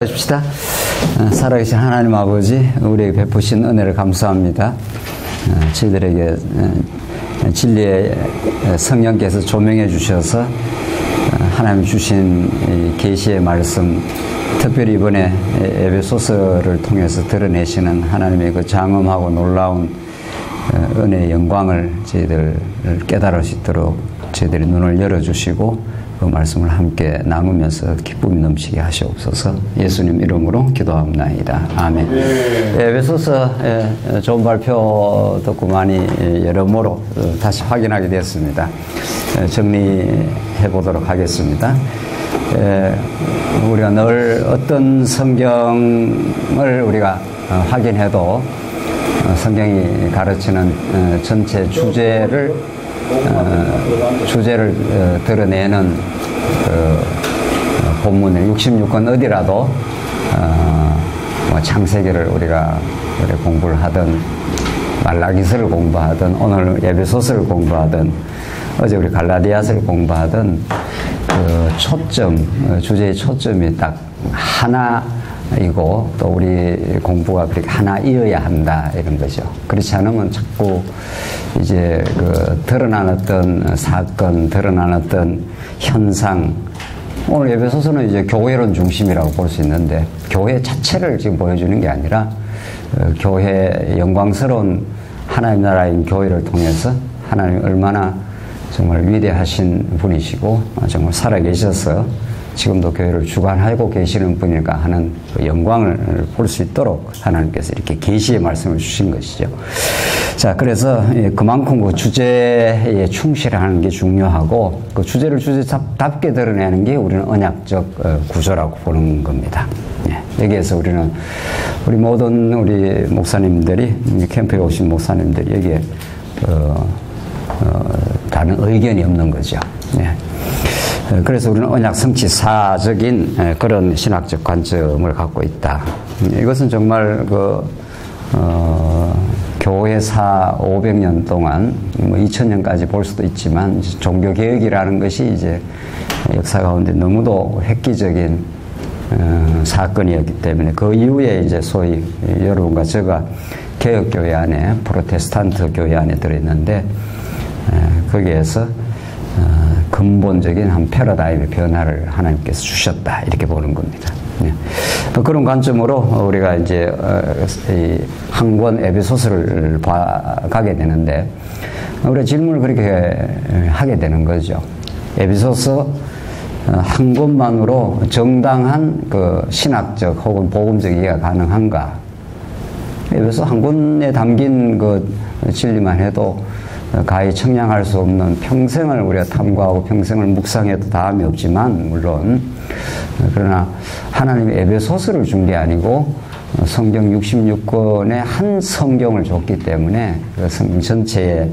합시다. 살아계신 하나님 아버지, 우리에게 베푸신 은혜를 감사합니다. 저희들에게 진리의 성령께서 조명해 주셔서 하나님 주신 계시의 말씀, 특별히 이번에 에베소서를 통해서 드러내시는 하나님의 그 장엄하고 놀라운 은혜의 영광을 저희들 깨달을 수 있도록 저희들의 눈을 열어주시고 그 말씀을 함께 나누면서 기쁨이 넘치게 하시옵소서. 예수님 이름으로 기도합니다. 아멘. 에베소서 좋은 발표 듣고 많이 여러모로 다시 확인하게 되었습니다. 정리해 보도록 하겠습니다. 우리가 늘 어떤 성경을 우리가 확인해도 성경이 가르치는 전체 주제를 드러내는 본문을 66권 어디라도 창세기를 우리가 공부를 하든 말라기서를 공부하든 오늘 에베소서를 공부하든 어제 우리 갈라디아서를 공부하든 그 초점, 주제의 초점이 딱 하나이고 또 우리 공부가 그렇게 하나이어야 한다 이런 거죠. 그렇지 않으면 자꾸 이제 그 드러난 어떤 사건, 드러난 어떤 현상, 오늘 에베소서는 이제 교회론 중심이라고 볼 수 있는데 교회 자체를 지금 보여주는 게 아니라 교회 영광스러운 하나님 나라인 교회를 통해서 하나님이 얼마나 정말 위대하신 분이시고 정말 살아계셔서 지금도 교회를 주관하고 계시는 분일까 하는 그 영광을 볼 수 있도록 하나님께서 이렇게 계시의 말씀을 주신 것이죠. 자, 그래서 그만큼 그 주제에 충실하는 게 중요하고 그 주제를 주제답게 드러내는 게 우리는 언약적 구조라고 보는 겁니다. 여기에서 우리는 우리 모든 우리 목사님들이 캠프에 오신 목사님들이 여기에 다른 의견이 없는 거죠. 그래서 우리는 언약 성취사적인 그런 신학적 관점을 갖고 있다. 이것은 정말 교회사 500년 동안 2000년까지 볼 수도 있지만 종교개혁이라는 것이 이제 역사 가운데 너무도 획기적인 사건이었기 때문에 그 이후에 이제 소위 여러분과 제가 개혁교회 안에 프로테스탄트 교회 안에 들어있는데 거기에서 근본적인 한 패러다임의 변화를 하나님께서 주셨다 이렇게 보는 겁니다. 그런 관점으로 우리가 이제 한 권 에베소서를 가게 되는데 우리가 질문을 그렇게 하게 되는 거죠. 에베소서 한 권만으로 정당한 그 신학적 혹은 복음적 이해가 가능한가? 에베소서 한 권에 담긴 그 진리만 해도 가히 청량할 수 없는 평생을 우리가 탐구하고 평생을 묵상해도 다함이 없지만 물론 그러나 하나님이 에베소서를 준 게 아니고 성경 66권의 한 성경을 줬기 때문에 그 성경 전체의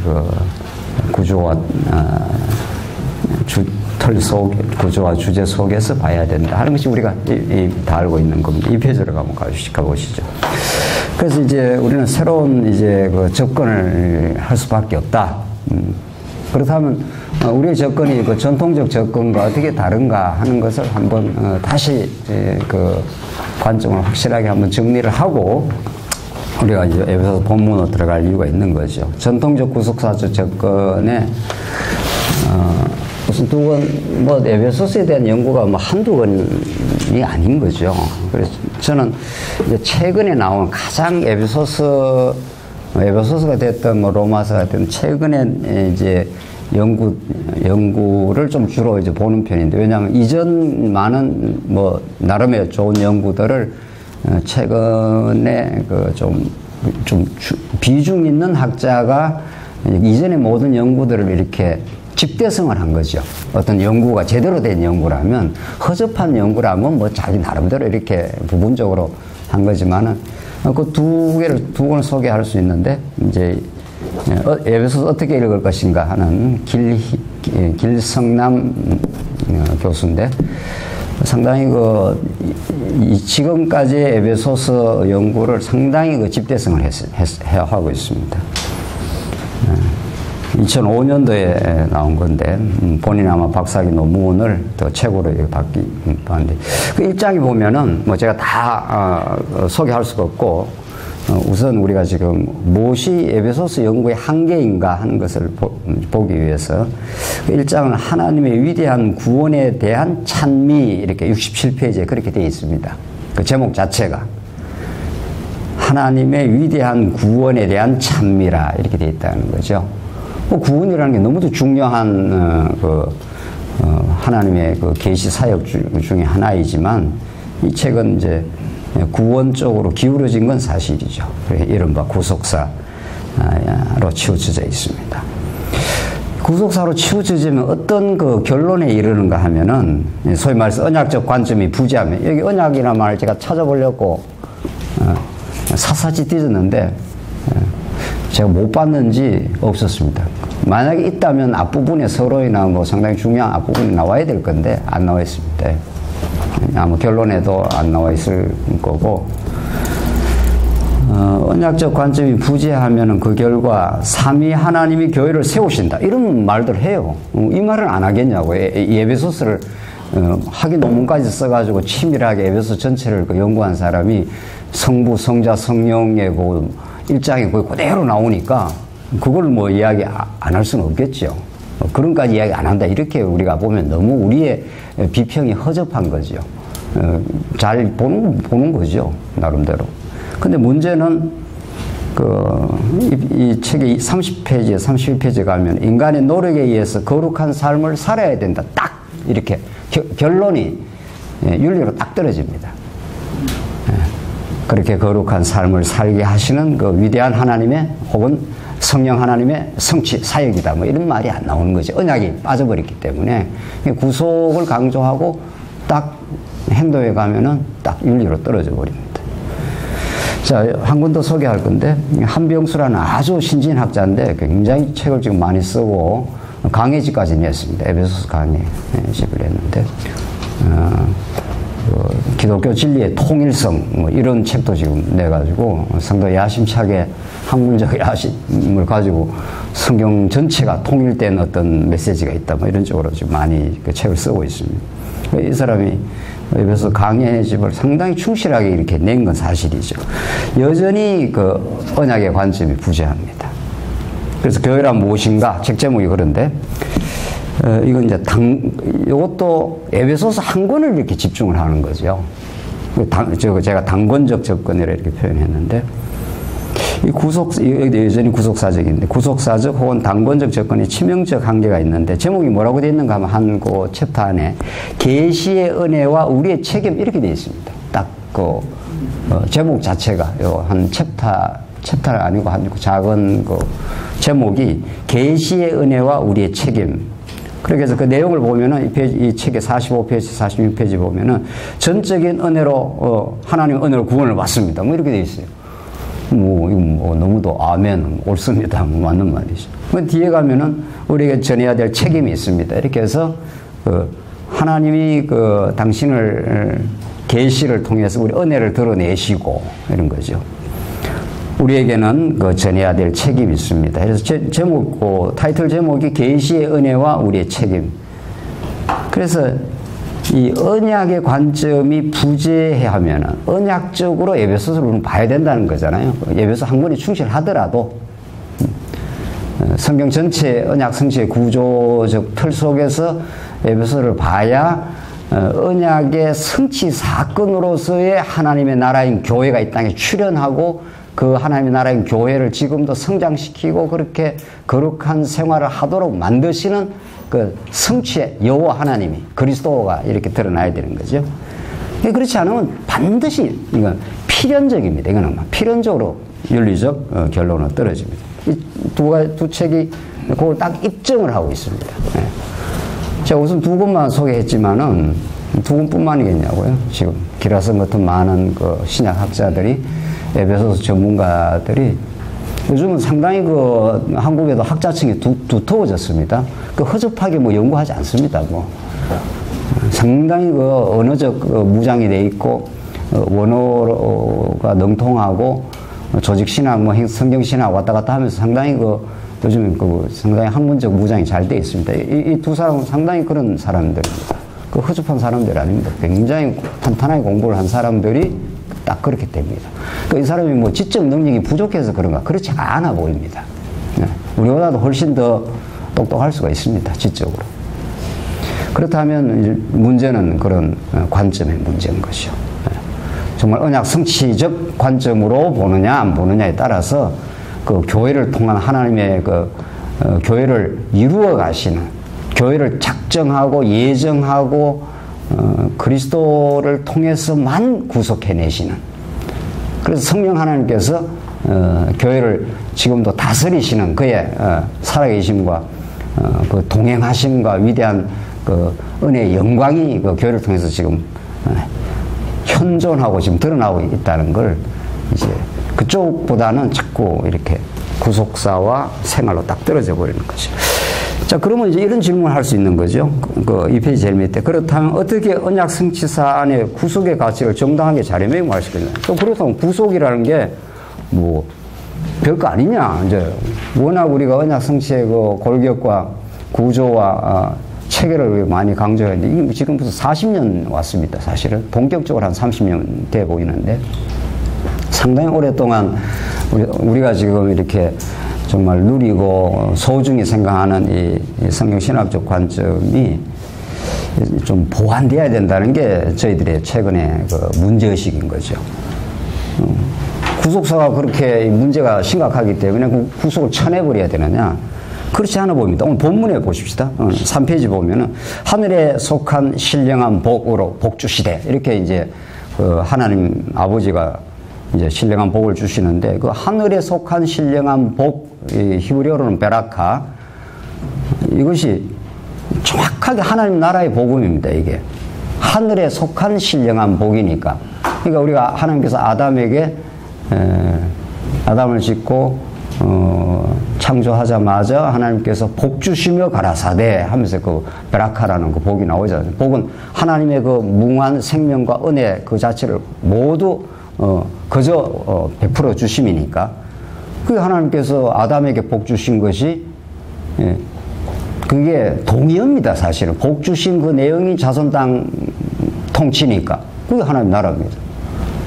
그 구조와 구조와 주제 속에서 봐야 된다 하는 것이 우리가 다 알고 있는 겁니다. 이 페이지로 한번 가보시죠. 그래서 이제 우리는 새로운 이제 그 접근을 할 수밖에 없다. 그렇다면 우리의 접근이 그 전통적 접근과 어떻게 다른가 하는 것을 한번 다시 그 관점을 확실하게 한번 정리를 하고 우리가 이제 에베소서 본문으로 들어갈 이유가 있는 거죠. 전통적 구속사적 접근에 무슨 두 권, 에베소서에 대한 연구가 한두 권이 아닌 거죠. 그래서 저는 이제 최근에 나온 가장 에베소서가 됐든 로마서가 됐든 최근에 이제 연구를 좀 주로 이제 보는 편인데 왜냐하면 이전 많은 나름의 좋은 연구들을 최근에 좀 비중 있는 학자가 이전의 모든 연구들을 이렇게 집대성을 한 거죠. 어떤 연구가 제대로 된 연구라면 허접한 연구라면 자기 나름대로 이렇게 부분적으로 한 거지만은 그 두 권을 소개할 수 있는데 이제 에베소서 어떻게 읽을 것인가 하는 길성남 교수인데 상당히 지금까지의 에베소서 연구를 상당히 집대성을 하고 있습니다. 2005년도에 나온 건데 본인 아마 박사학위 논문을 더 최고로 받았는데 그 일장에 보면은 뭐 제가 다 소개할 수가 없고 우선 우리가 지금 무엇이 에베소서 연구의 한계인가 하는 것을 보기 위해서 그 일장은 하나님의 위대한 구원에 대한 찬미 이렇게 67페이지에 그렇게 되어 있습니다. 그 제목 자체가 하나님의 위대한 구원에 대한 찬미라 이렇게 되어 있다는 거죠. 구원이라는 게 너무도 중요한 하나님의 그 계시 사역 중에 하나이지만 이 책은 이제 구원 쪽으로 기울어진 건 사실이죠. 이른바 구속사로 치우쳐져 있습니다. 구속사로 치우쳐지면 어떤 그 결론에 이르는가 하면은 소위 말해서 언약적 관점이 부재하면 여기 언약이라는 말을 제가 찾아보려고 사사지 뒤졌는데 제가 못 봤는지 없었습니다. 만약에 있다면 앞부분에 서로이나 뭐 상당히 중요한 앞부분이 나와야 될 건데 안 나와 있습니다. 아마 결론에도 안 나와 있을 거고 언약적 관점이 부재하면 그 결과 삼위 하나님이 교회를 세우신다 이런 말들 해요. 이 말은 안 하겠냐고. 에베소서를 학위 논문까지 써가지고 치밀하게 에베소 전체를 연구한 사람이 성부, 성자, 성령의 그 일장이 거의 그대로 나오니까 그걸 뭐 이야기 안 할 수는 없겠죠. 그런까지 이야기 안 한다. 이렇게 우리가 보면 너무 우리의 비평이 허접한 거죠. 잘 보는 거죠. 나름대로. 근데 문제는 이 책의 30페이지에 31페이지에 가면 인간의 노력에 의해서 거룩한 삶을 살아야 된다. 딱 이렇게 결론이 윤리로 딱 떨어집니다. 그렇게 거룩한 삶을 살게 하시는 그 위대한 하나님의 혹은 성령 하나님의 성취 사역이다. 뭐 이런 말이 안 나오는 거죠. 언약이 빠져버렸기 때문에 구속을 강조하고 딱 행동에 가면은 딱 윤리로 떨어져 버립니다. 자, 한 권 더 소개할 건데 한병수라는 아주 신진학자인데 굉장히 책을 지금 많이 쓰고 강해지까지 냈습니다. 에베소서 강해집을 했는데 기독교 진리의 통일성 뭐 이런 책도 지금 내가지고 상당히 야심차게 학문적 야심을 가지고 성경 전체가 통일된 어떤 메시지가 있다 뭐 이런 쪽으로 지금 많이 그 책을 쓰고 있습니다. 이 사람이 에베소 강해의 집을 상당히 충실하게 이렇게 낸 건 사실이죠. 여전히 그 언약의 관점이 부재합니다. 그래서 교회란 무엇인가 책 제목이 그런데 이건 이제 이것도 에베소서 한 권을 이렇게 집중을 하는 거죠. 제가 단권적 접근이라 이렇게 표현했는데, 여전히 구속사적인데, 구속사적 혹은 단권적 접근이 치명적 한계가 있는데, 제목이 뭐라고 되어 있는가 하면 한 그 챕터 안에, 계시의 은혜와 우리의 책임, 이렇게 되어 있습니다. 딱 제목 자체가, 한 챕터가 아니고 한 작은 제목이, 계시의 은혜와 우리의 책임. 그래서 그 내용을 보면은 이 책의 45페이지, 46페이지 보면은 전적인 은혜로 하나님 은혜로 구원을 받습니다. 뭐 이렇게 돼 있어요. 이거 너무도 아멘 옳습니다. 맞는 말이죠. 그 뒤에 가면은 우리에게 전해야 될 책임이 있습니다. 이렇게 해서 하나님이 당신을 계시를 통해서 우리 은혜를 드러내시고 이런 거죠. 우리에게는 전해야 될 책임이 있습니다. 그래서 타이틀 제목이 계시의 은혜와 우리의 책임. 그래서 이 언약의 관점이 부재하면은 언약적으로 에베소서를 우리는 봐야 된다는 거잖아요. 에베소 한 권이 충실하더라도 성경 전체 언약 성취의 구조적 틀 속에서 에베소를 봐야 언약의 성취 사건으로서의 하나님의 나라인 교회가 이 땅에 출현하고 그 하나님의 나라인 교회를 지금도 성장시키고 그렇게 거룩한 생활을 하도록 만드시는 그 성취의 여호와 하나님이 그리스도가 이렇게 드러나야 되는 거죠. 그렇지 않으면 반드시 이건 필연적입니다. 이거는 필연적으로 윤리적 결론은 떨어집니다. 이 두 책이 그걸 딱 입증을 하고 있습니다. 제가 우선 두 권만 소개했지만은 두 권뿐만이겠냐고요. 지금 기라성 같은 많은 신약 학자들이 에베소서 전문가들이 요즘은 상당히 한국에도 학자층이 두터워졌습니다. 허접하게 연구하지 않습니다. 상당히 언어적 무장이 돼 있고 원어가 능통하고 조직신학, 성경신학 왔다 갔다 하면서 상당히 요즘 그 상당히 학문적 무장이 잘 되어 있습니다. 이 두 사람은 상당히 그런 사람들입니다. 그 허접한 사람들 아닙니다. 굉장히 탄탄하게 공부를 한 사람들이 딱 그렇게 됩니다. 이 사람이 뭐 지적 능력이 부족해서 그런가? 그렇지 않아 보입니다. 우리보다도 훨씬 더 똑똑할 수가 있습니다. 지적으로. 그렇다면 문제는 그런 관점의 문제인 것이죠. 정말 언약 성취적 관점으로 보느냐 안 보느냐에 따라서 그 교회를 통한 하나님의 그 교회를 이루어 가시는, 교회를 작정하고 예정하고 그리스도를 통해서만 구속해내시는, 그래서 성령 하나님께서 교회를 지금도 다스리시는 그의 살아계심과 그 동행하심과 위대한 그 은혜의 영광이 그 교회를 통해서 지금 현존하고 지금 드러나고 있다는 걸 이제 그쪽보다는 자꾸 이렇게 구속사와 생활로 딱 떨어져 버리는 거죠. 자, 그러면 이제 이런 질문을 할 수 있는 거죠. 이 페이지 제일 밑에. 그렇다면 어떻게 언약 성취사 안에 구속의 가치를 정당하게 자리매김할 수 있느냐. 또 그렇다면 구속이라는 게 뭐 별거 아니냐. 이제 워낙 우리가 언약 성취의 그 골격과 구조와 체계를 많이 강조했는데 이게 지금 벌써 40년 왔습니다. 사실은 본격적으로 한 30년 돼 보이는데 상당히 오랫동안 우리가 지금 이렇게 정말 누리고 소중히 생각하는 이 성경 신학적 관점이 좀 보완돼야 된다는 게 저희들의 최근의 그 문제의식인 거죠. 구속사가 그렇게 문제가 심각하기 때문에 그 구속을 쳐내버려야 되느냐? 그렇지 않아 보입니다. 오늘 본문에 보십시다. 3페이지 보면은 하늘에 속한 신령한 복으로 복 주시되 이렇게 이제 그 하나님 아버지가 이제 신령한 복을 주시는데 그 하늘에 속한 신령한 복, 히브리어로는 베라카, 이것이 정확하게 하나님 나라의 복음입니다. 이게 하늘에 속한 신령한 복이니까. 그러니까 우리가 하나님께서 아담을 짓고 창조하자마자 하나님께서 복 주시며 가라사대 하면서 그 베라카라는 그 복이 나오잖아요. 복은 하나님의 그 무한 생명과 은혜 그 자체를 모두 그저 베풀어 주심이니까. 그 하나님께서 아담에게 복 주신 것이 그게 동의입니다. 사실은 복 주신 그 내용이 자손 땅 통치니까 그게 하나님 나라입니다.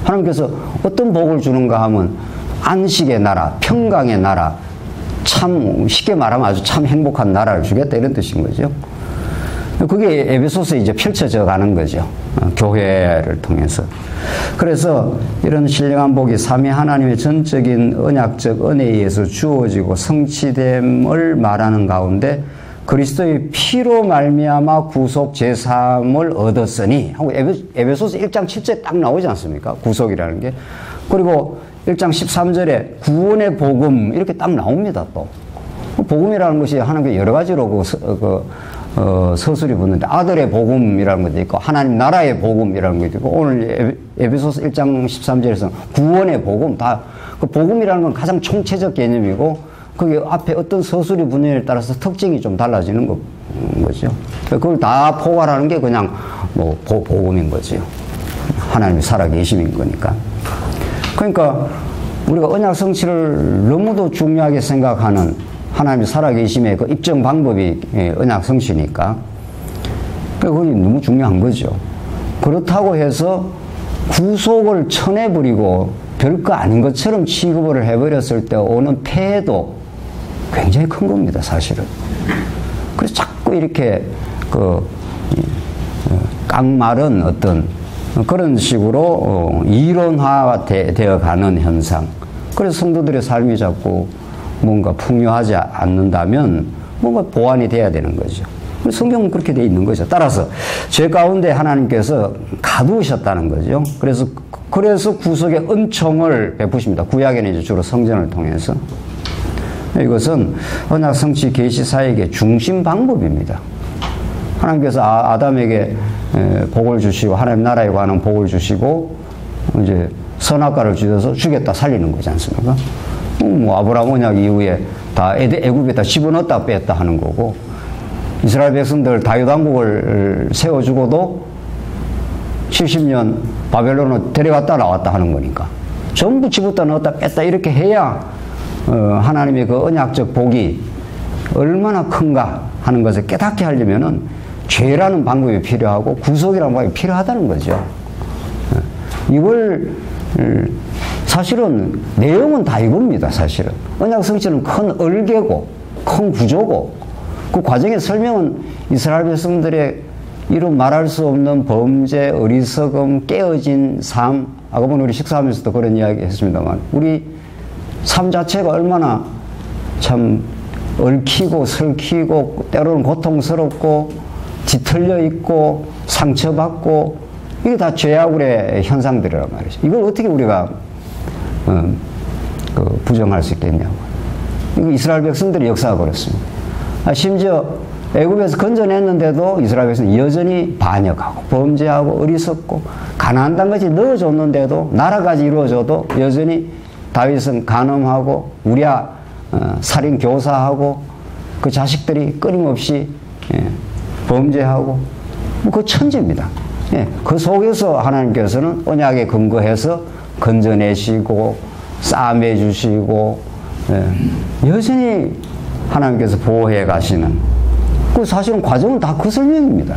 하나님께서 어떤 복을 주는가 하면 안식의 나라, 평강의 나라, 참 쉽게 말하면 아주 참 행복한 나라를 주겠다 이런 뜻인 거죠. 그게 에베소서에 이제 펼쳐져 가는 거죠. 교회를 통해서. 그래서 이런 신령한 복이 삼위 하나님의 전적인 언약적 은혜에 의해서 주어지고 성취됨을 말하는 가운데 그리스도의 피로 말미암아 구속 제3을 얻었으니 하고 에베소서 1장 7절에 딱 나오지 않습니까? 구속이라는 게. 그리고 1장 13절에 구원의 복음 이렇게 딱 나옵니다. 또 복음이라는 것이 하나님께 여러 가지로 서술이 붙는데 아들의 복음이라는 것도 있고 하나님 나라의 복음이라는 것도 있고 오늘 에베소서 1장 13절에서는 구원의 복음, 다 그 복음이라는 건 가장 총체적 개념이고 그게 앞에 어떤 서술이 붙느냐에 따라서 특징이 좀 달라지는 거죠. 그걸 다 포괄하는 게 그냥 뭐 복음인 거죠. 하나님이 살아계심인 거니까. 그러니까 우리가 언약 성취를 너무도 중요하게 생각하는 하나님이 살아계심의 그 입증 방법이 언약 성취니까 그게 너무 중요한 거죠. 그렇다고 해서 구속을 쳐내버리고 별거 아닌 것처럼 취급을 해버렸을 때 오는 폐해도 굉장히 큰 겁니다, 사실은. 그래서 자꾸 이렇게 깡마른 어떤 그런 식으로 이론화되어 가는 현상. 그래서 성도들의 삶이 자꾸 뭔가 풍요하지 않는다면 뭔가 보완이 돼야 되는 거죠. 성경은 그렇게 돼 있는 거죠. 따라서 죄 가운데 하나님께서 가두셨다는 거죠. 그래서 구속의 은총을 베푸십니다. 구약에는 이제 주로 성전을 통해서. 이것은 언약 성취 계시 사역의 중심 방법입니다. 하나님께서 아담에게 복을 주시고 하나님 나라에 관한 복을 주시고 이제 선악과를 주셔서 죽였다 살리는 거지 않습니까? 뭐 아브라함 언약 이후에 다 애굽에다 집어넣었다 뺐다 하는 거고 이스라엘 백성들 다윗 왕국을 세워주고도 70년 바벨론으로 데려갔다 나왔다 하는 거니까 전부 집었다 넣었다 뺐다 이렇게 해야 하나님의 그 언약적 복이 얼마나 큰가 하는 것을 깨닫게 하려면은 죄라는 방법이 필요하고 구속이라는 방법이 필요하다는 거죠. 이걸 사실은 내용은 다 이겁니다. 사실은 언약 성취는 큰 얼개고 큰 구조고 그 과정의 설명은 이스라엘 백성들의 이루 말할 수 없는 범죄, 어리석음, 깨어진 삶. 아까 보면 우리 식사하면서도 그런 이야기 했습니다만 우리 삶 자체가 얼마나 참 얽히고 설키고 때로는 고통스럽고 뒤틀려 있고 상처받고 이게 다 죄악의 현상들이란 말이죠. 이걸 어떻게 우리가 부정할 수 있겠냐고. 이거 이스라엘 백성들의 역사가 그렇습니다. 심지어 애굽에서 건져냈는데도 이스라엘 백성은 여전히 반역하고 범죄하고 어리석고 가나안 땅까지 넣어줬는데도 나라까지 이루어져도 여전히 다윗은 간음하고 우리아 살인 교사하고 그 자식들이 끊임없이 범죄하고 그 천지입니다. 그 속에서 하나님께서는 언약에 근거해서 건져내시고 싸매 주시고 여전히 하나님께서 보호해 가시는 그 사실은 과정은 다 그 설명입니다.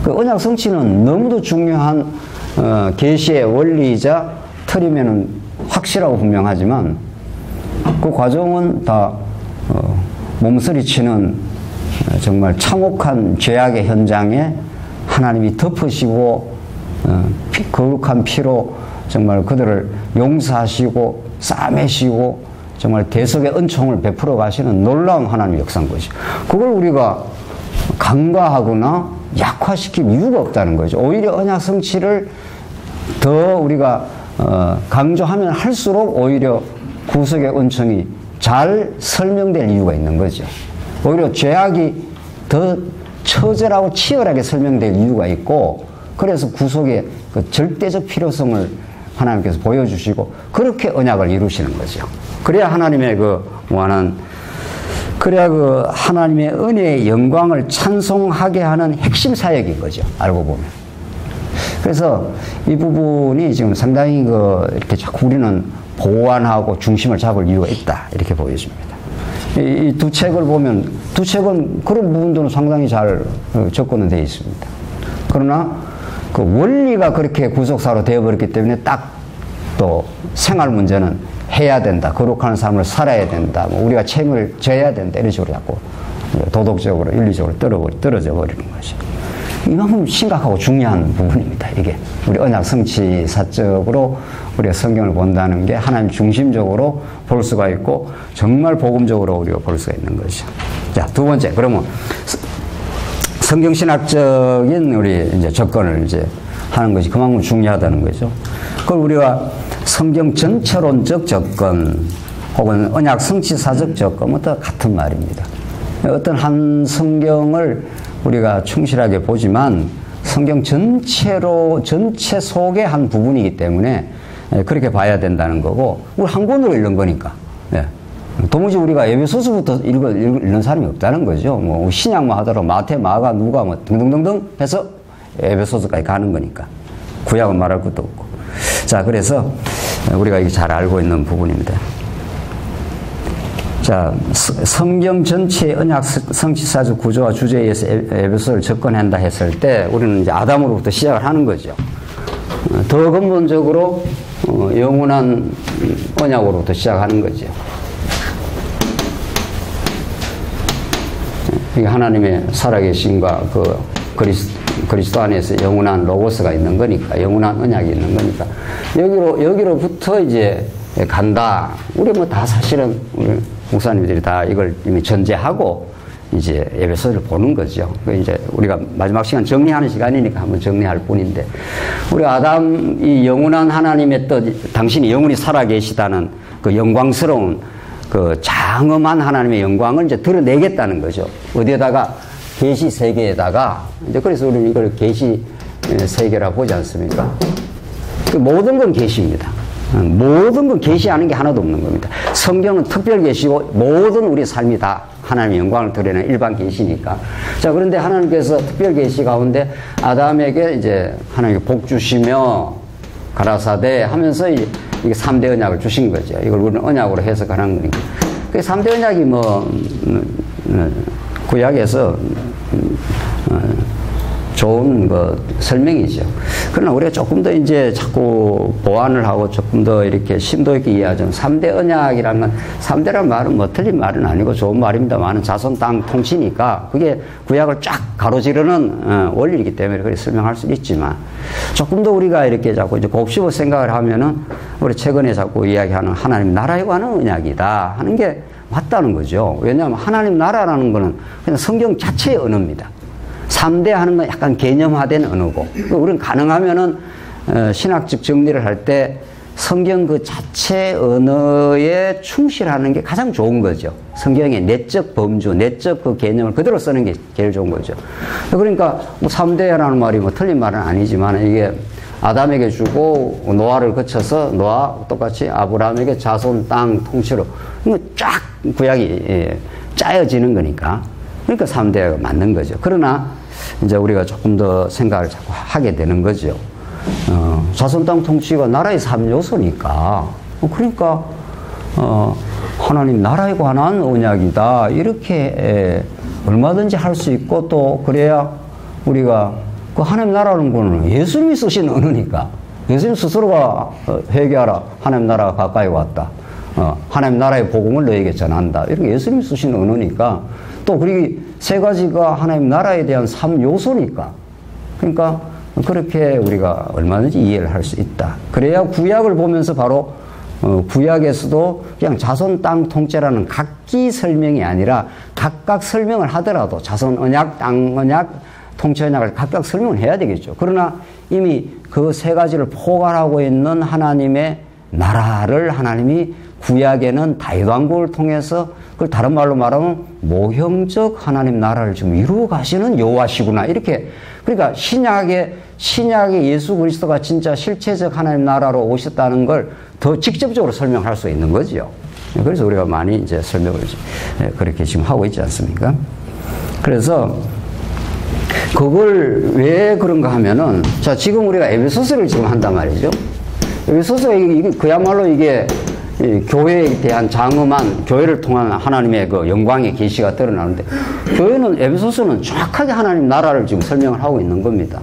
그 언약 성취는 너무도 중요한 계시의 원리이자 틀이면은 확실하고 분명하지만 그 과정은 다 몸서리치는 정말 참혹한 죄악의 현장에 하나님이 덮으시고 거룩한 피로 정말 그들을 용서하시고 싸매시고 정말 대속의 은총을 베풀어 가시는 놀라운 하나님의 역사인 것이죠. 그걸 우리가 간과하거나 약화시킬 이유가 없다는 거죠. 오히려 언약 성취를 더 우리가 강조하면 할수록 오히려 구속의 은총이 잘 설명될 이유가 있는 거죠. 오히려 죄악이 더 처절하고 치열하게 설명될 이유가 있고 그래서 구속의 그 절대적 필요성을 하나님께서 보여주시고 그렇게 언약을 이루시는 거죠. 그래야 하나님의 그래야 그 하나님의 은혜의 영광을 찬송하게 하는 핵심 사역인 거죠. 알고 보면. 그래서 이 부분이 지금 상당히 이렇게 자꾸 우리는 보완하고 중심을 잡을 이유가 있다. 이렇게 보여집니다. 이 두 책을 보면 두 책은 그런 부분들은 상당히 잘 접근은 되어 있습니다. 그러나 그 원리가 그렇게 구속사로 되어버렸기 때문에 딱 또 생활 문제는 해야 된다. 거룩한 삶을 살아야 된다. 우리가 책임을 져야 된다. 이런 식으로 자꾸 도덕적으로 윤리적으로 떨어져 버리는 거죠. 이만큼 심각하고 중요한 부분입니다. 이게 우리 언약 성취 사적으로 우리가 성경을 본다는 게 하나님 중심적으로 볼 수가 있고 정말 복음적으로 우리가 볼 수가 있는 것이죠. 자, 두 번째. 그러면 성경신학적인 우리 이제 접근을 이제 하는 것이 그만큼 중요하다는 거죠. 그걸 우리가 성경 전체론적 접근 혹은 언약 성취사적 접근은 다 같은 말입니다. 어떤 한 성경을 우리가 충실하게 보지만 성경 전체 속의 한 부분이기 때문에 그렇게 봐야 된다는 거고 우리 한 권으로 읽는 거니까 도무지 우리가 에베소서부터 읽는 사람이 없다는 거죠. 뭐 신약만 하더라도 마태, 마가, 누가 뭐 등등등등 해서 에베소서까지 가는 거니까 구약은 말할 것도 없고. 자, 그래서 우리가 이게 잘 알고 있는 부분입니다. 자, 성경 전체의 언약 성취사적 구조와 주제에 의해서 에베소를 접근한다 했을 때 우리는 이제 아담으로부터 시작을 하는 거죠. 더 근본적으로 영원한 언약으로부터 시작하는 거죠. 이게 하나님의 살아계심과 그 그리스도 안에서 영원한 로고스가 있는 거니까, 영원한 언약이 있는 거니까, 여기로부터 이제 간다. 우리 뭐 다 사실은, 우리 목사님들이 다 이걸 이미 전제하고, 이제 에베소서를 보는 거죠. 이제 우리가 마지막 시간 정리하는 시간이니까 한번 정리할 뿐인데, 우리 아담, 이 영원한 하나님의 뜻, 당신이 영원히 살아계시다는 그 영광스러운 그 장엄한 하나님의 영광을 이제 드러내겠다는 거죠. 어디에다가? 계시 세계에다가, 이제 그래서 우리는 이걸 계시 세계라고 보지 않습니까? 그 모든 건 계시입니다. 모든 건 계시하는 게 하나도 없는 겁니다. 성경은 특별 계시고 모든 우리 삶이 다 하나님의 영광을 드러내는 일반 계시니까. 자, 그런데 하나님께서 특별 계시 가운데 아담에게 이제 하나님께 복 주시며 가라사대 하면서 이게 3대 언약을 주신 거죠. 이걸 우리는 언약으로 해석하는 거니까. 그 3대 언약이 구약에서 좋은 설명이죠. 그러나 우리가 조금 더 이제 자꾸 보완을 하고 조금 더 이렇게 심도 있게 이해하자면 3대 언약이라는 건 3대란 말은 틀린 말은 아니고 좋은 말입니다만 자손 땅 통치니까 그게 구약을 쫙 가로지르는 원리이기 때문에 그렇게 설명할 수 있지만 조금 더 우리가 이렇게 자꾸 이제 곱씹어 생각을 하면은 우리 최근에 자꾸 이야기하는 하나님 나라에 관한 언약이다 하는 게 맞다는 거죠. 왜냐하면 하나님 나라라는 거는 그냥 성경 자체의 언어입니다. 3대 하는 건 약간 개념화된 언어고, 우리는 가능하면은, 신학적 정리를 할 때 성경 그 자체 언어에 충실하는 게 가장 좋은 거죠. 성경의 내적 범주, 내적 그 개념을 그대로 쓰는 게 제일 좋은 거죠. 그러니까 3대라는 말이 틀린 말은 아니지만 이게 아담에게 주고 노아를 거쳐서 노아 똑같이 아브라함에게 자손 땅 통치로 이거 쫙 구약이 짜여지는 거니까 그러니까 3대가 맞는 거죠. 그러나 이제 우리가 조금 더 생각을 자꾸 하게 되는 거죠. 자손 땅 통치가 나라의 3요소니까 그러니까 하나님 나라에 관한 언약이다 이렇게 얼마든지 할 수 있고 또 그래야 우리가 그 하나님 나라는 거는 예수님이 쓰신 언어니까 예수님 스스로가 회개하라 하나님 나라가 가까이 왔다. 하나님 나라의 복음을 너에게 전한다. 이렇게 예수님이 쓰신 언어니까 또 그리고 세 가지가 하나님 나라에 대한 3요소니까 그러니까 그렇게 우리가 얼마든지 이해를 할 수 있다. 그래야 구약을 보면서 바로 구약에서도 그냥 자손 땅 통째라는 각기 설명이 아니라 각각 설명을 하더라도 자손 언약, 땅 언약, 통치 언약을 각각 설명을 해야 되겠죠. 그러나 이미 그 세 가지를 포괄하고 있는 하나님의 나라를 하나님이 구약에는 다윗 왕국을 통해서 그걸 다른 말로 말하면 모형적 하나님 나라를 지금 이루어 가시는 여호와시구나 이렇게 그러니까 신약에 예수 그리스도가 진짜 실체적 하나님 나라로 오셨다는 걸 더 직접적으로 설명할 수 있는 거죠. 그래서 우리가 많이 이제 설명을 그렇게 지금 하고 있지 않습니까? 그래서 그걸 왜 그런가 하면은 자 지금 우리가 에베소서를 지금 한단 말이죠. 에베소서가 이게 그야말로 이게 교회에 대한 장엄한 교회를 통한 하나님의 그 영광의 계시가 드러나는데 교회는 에베소서는 정확하게 하나님 나라를 지금 설명을 하고 있는 겁니다.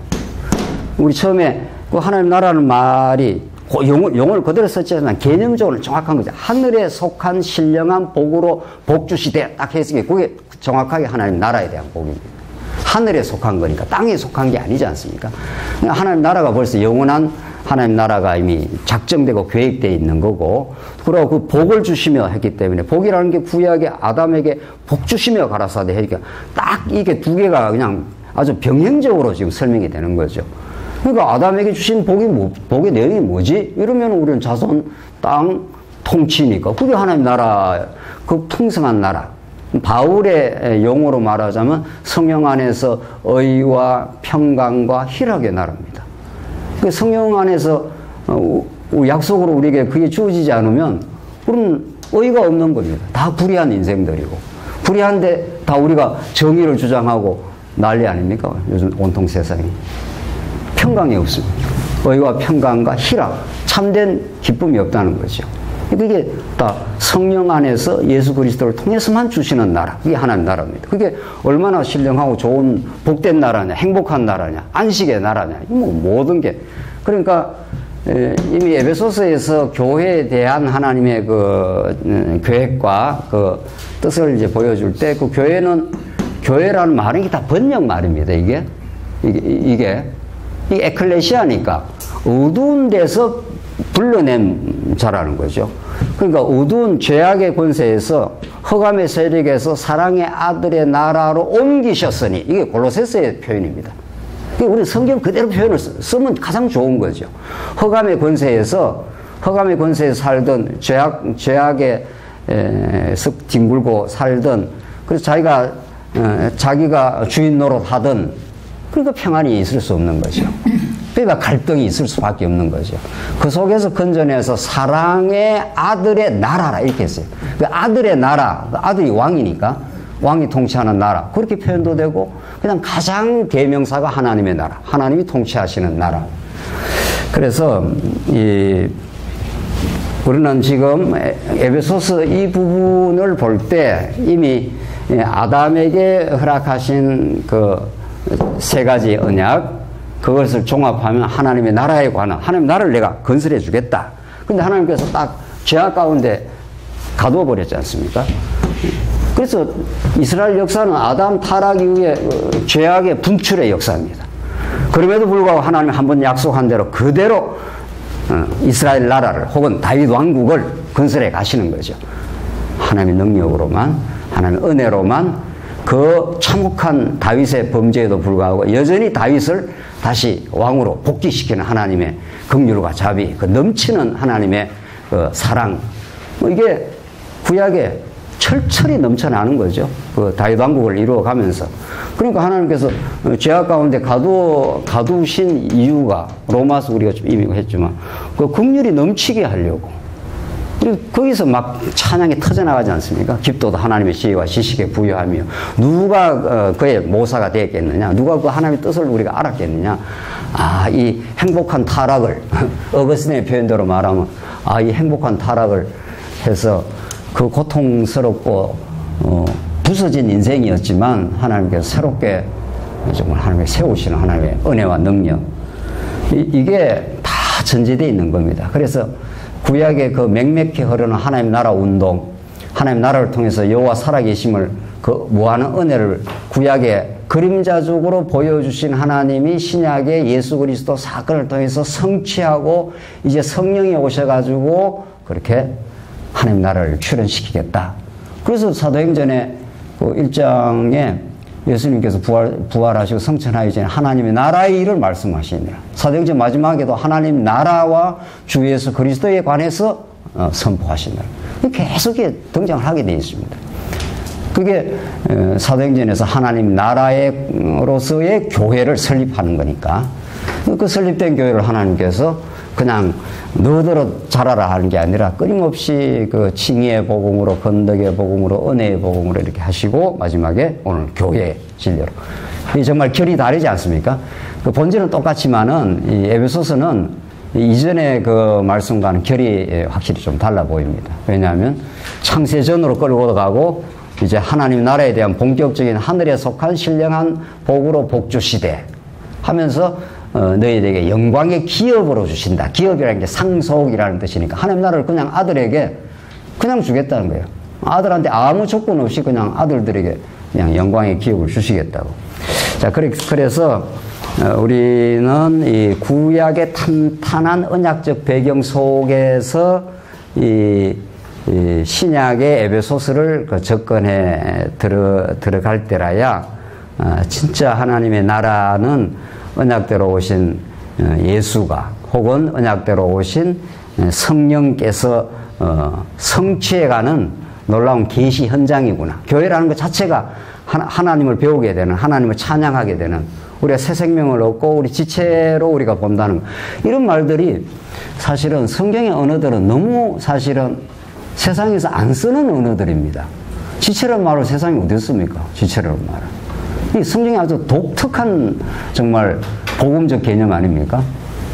우리 처음에 그 하나님 나라는 말이 용어를 그대로 썼지만 개념적으로 정확한 거죠. 하늘에 속한 신령한 복으로 복주시되 딱 했으니 그게 정확하게 하나님 나라에 대한 복입니다. 하늘에 속한 거니까 땅에 속한 게 아니지 않습니까? 하나님 나라가 벌써 영원한 하나님 나라가 이미 작정되고 계획되어 있는 거고 그리고 그 복을 주시며 했기 때문에 복이라는 게 구약의 아담에게 복 주시며 가라사대 하니까 딱 이게 두 개가 그냥 아주 병행적으로 지금 설명이 되는 거죠. 그러니까 아담에게 주신 복의 내용이 뭐지? 이러면 우리는 자손 땅 통치니까 그게 하나님 나라 그 풍성한 나라 바울의 용어로 말하자면 성령 안에서 의와 평강과 희락의 나라입니다. 그 성령 안에서 약속으로 우리에게 그게 주어지지 않으면 우리는 의의가 없는 겁니다. 다 불의한 인생들이고 불의한데 다 우리가 정의를 주장하고 난리 아닙니까? 요즘 온통 세상이 평강이 없습니다. 의와 평강과 희락 참된 기쁨이 없다는 거죠. 그게 다 성령 안에서 예수 그리스도를 통해서만 주시는 나라. 그게 하나님 나라입니다. 그게 얼마나 신령하고 좋은 복된 나라냐, 행복한 나라냐, 안식의 나라냐, 모든 게. 그러니까 이미 에베소서에서 교회에 대한 하나님의 그 계획과 그 뜻을 이제 보여줄 때 그 교회라는 말은 이게 다 번역 말입니다. 이게 에클레시아니까 어두운 데서 불러낸 자라는 거죠. 그러니까 어두운 죄악의 권세에서 흑암의 세력에서 사랑의 아들의 나라로 옮기셨으니 이게 골로새서의 표현입니다. 우리 성경 그대로 표현을 쓰면 가장 좋은 거죠. 흑암의 권세에서 살던 죄악에 쓱 뒹굴고 살던 그래서 자기가 주인 노릇 하던 그러니까 평안이 있을 수 없는 거죠. 그러니까 갈등이 있을 수밖에 없는 거죠. 그 속에서 건져내서 사랑의 아들의 나라라 이렇게 했어요. 그 아들의 나라, 아들이 왕이니까 왕이 통치하는 나라 그렇게 표현도 되고 그냥 가장 대명사가 하나님의 나라, 하나님이 통치하시는 나라. 그래서 우리는 지금 에베소서 이 부분을 볼 때 이미 아담에게 허락하신 그 세 가지 언약, 그것을 종합하면 하나님의 나라에 관한, 하나님 나라를 내가 건설해 주겠다. 근데 하나님께서 딱 죄악 가운데 가두어 버렸지 않습니까? 그래서 이스라엘 역사는 아담 타락 이후에 죄악의 분출의 역사입니다. 그럼에도 불구하고 하나님이 한번 약속한 대로 그대로 이스라엘 나라를 혹은 다윗 왕국을 건설해 가시는 거죠. 하나님의 능력으로만, 하나님의 은혜로만 그 참혹한 다윗의 범죄에도 불구하고 여전히 다윗을 다시 왕으로 복귀시키는 하나님의 긍휼과 자비, 그 넘치는 하나님의 그 사랑, 이게 구약에 철철이 넘쳐나는 거죠. 그 다윗 왕국을 이루어가면서. 그러니까 하나님께서 죄악 가운데 가두신 이유가 로마서 우리가 좀 이미 했지만 그 긍휼이 넘치게 하려고. 그리고 거기서 막 찬양이 터져나가지 않습니까? 깊도도 하나님의 지혜와 지식에 부여하며 누가 그의 모사가 되었겠느냐? 누가 그 하나님의 뜻을 우리가 알았겠느냐? 아, 이 행복한 타락을 어거스틴의 표현대로 말하면 이 행복한 타락을 해서 그 고통스럽고 부서진 인생이었지만 하나님께서 새롭게 정말 하나님의 세우시는 하나님의 은혜와 능력, 이게 다 전제되어 있는 겁니다. 그래서 구약의 그 맹맥히 흐르는 하나님 나라 운동, 하나님 나라를 통해서 여호와 살아계심을 그 무한한 은혜를 구약의 그림자적으로 보여주신 하나님이 신약의 예수 그리스도 사건을 통해서 성취하고 이제 성령이 오셔가지고 그렇게 하나님 나라를 출현시키겠다. 그래서 사도행전의 그 1장에 예수님께서 부활하시고 성천하기 전에 하나님의 나라의 일을 말씀하시니라. 사도행전 마지막에도 하나님 나라와 주 예수 그리스도에 관해서 선포하시니라. 계속 등장을 하게 되어 있습니다. 그게 사도행전에서 하나님 나라로서의 교회를 설립하는 거니까 그 설립된 교회를 하나님께서 그냥 너더러 자라라 하는 게 아니라 끊임없이 그 칭의의 복음으로, 건덕의 복음으로, 은혜의 복음으로 이렇게 하시고 마지막에 오늘 교회의 진리로. 이 정말 결이 다르지 않습니까? 그 본질은 똑같지만은 이 에베소서는 이전의 그 말씀과는 결이 확실히 좀 달라 보입니다. 왜냐하면 창세전으로 끌고 가고 이제 하나님 나라에 대한 본격적인 하늘에 속한 신령한 복으로 복주 시대 하면서 너희에게 영광의 기업으로 주신다. 기업이라는 게 상속이라는 뜻이니까 하나님 나라를 그냥 아들에게 그냥 주겠다는 거예요. 아들한테 아무 조건 없이 그냥 아들들에게 그냥 영광의 기업을 주시겠다고. 자, 그래서 우리는 이 구약의 탄탄한 언약적 배경 속에서 이 신약의 에베소서를 접근해 들어갈 때라야 진짜 하나님의 나라는 언약대로 오신 예수가 혹은 언약대로 오신 성령께서 성취해가는 놀라운 계시 현장이구나. 교회라는 것 자체가 하나님을 배우게 되는, 하나님을 찬양하게 되는, 우리가 새 생명을 얻고 우리 지체로 우리가 본다는 것. 이런 말들이 사실은 성경의 언어들은 너무 사실은 세상에서 안 쓰는 언어들입니다. 지체라는 말을 세상에 어디 씁니까? 지체라는 말은. 이 성경이 아주 독특한 정말 복음적 개념 아닙니까?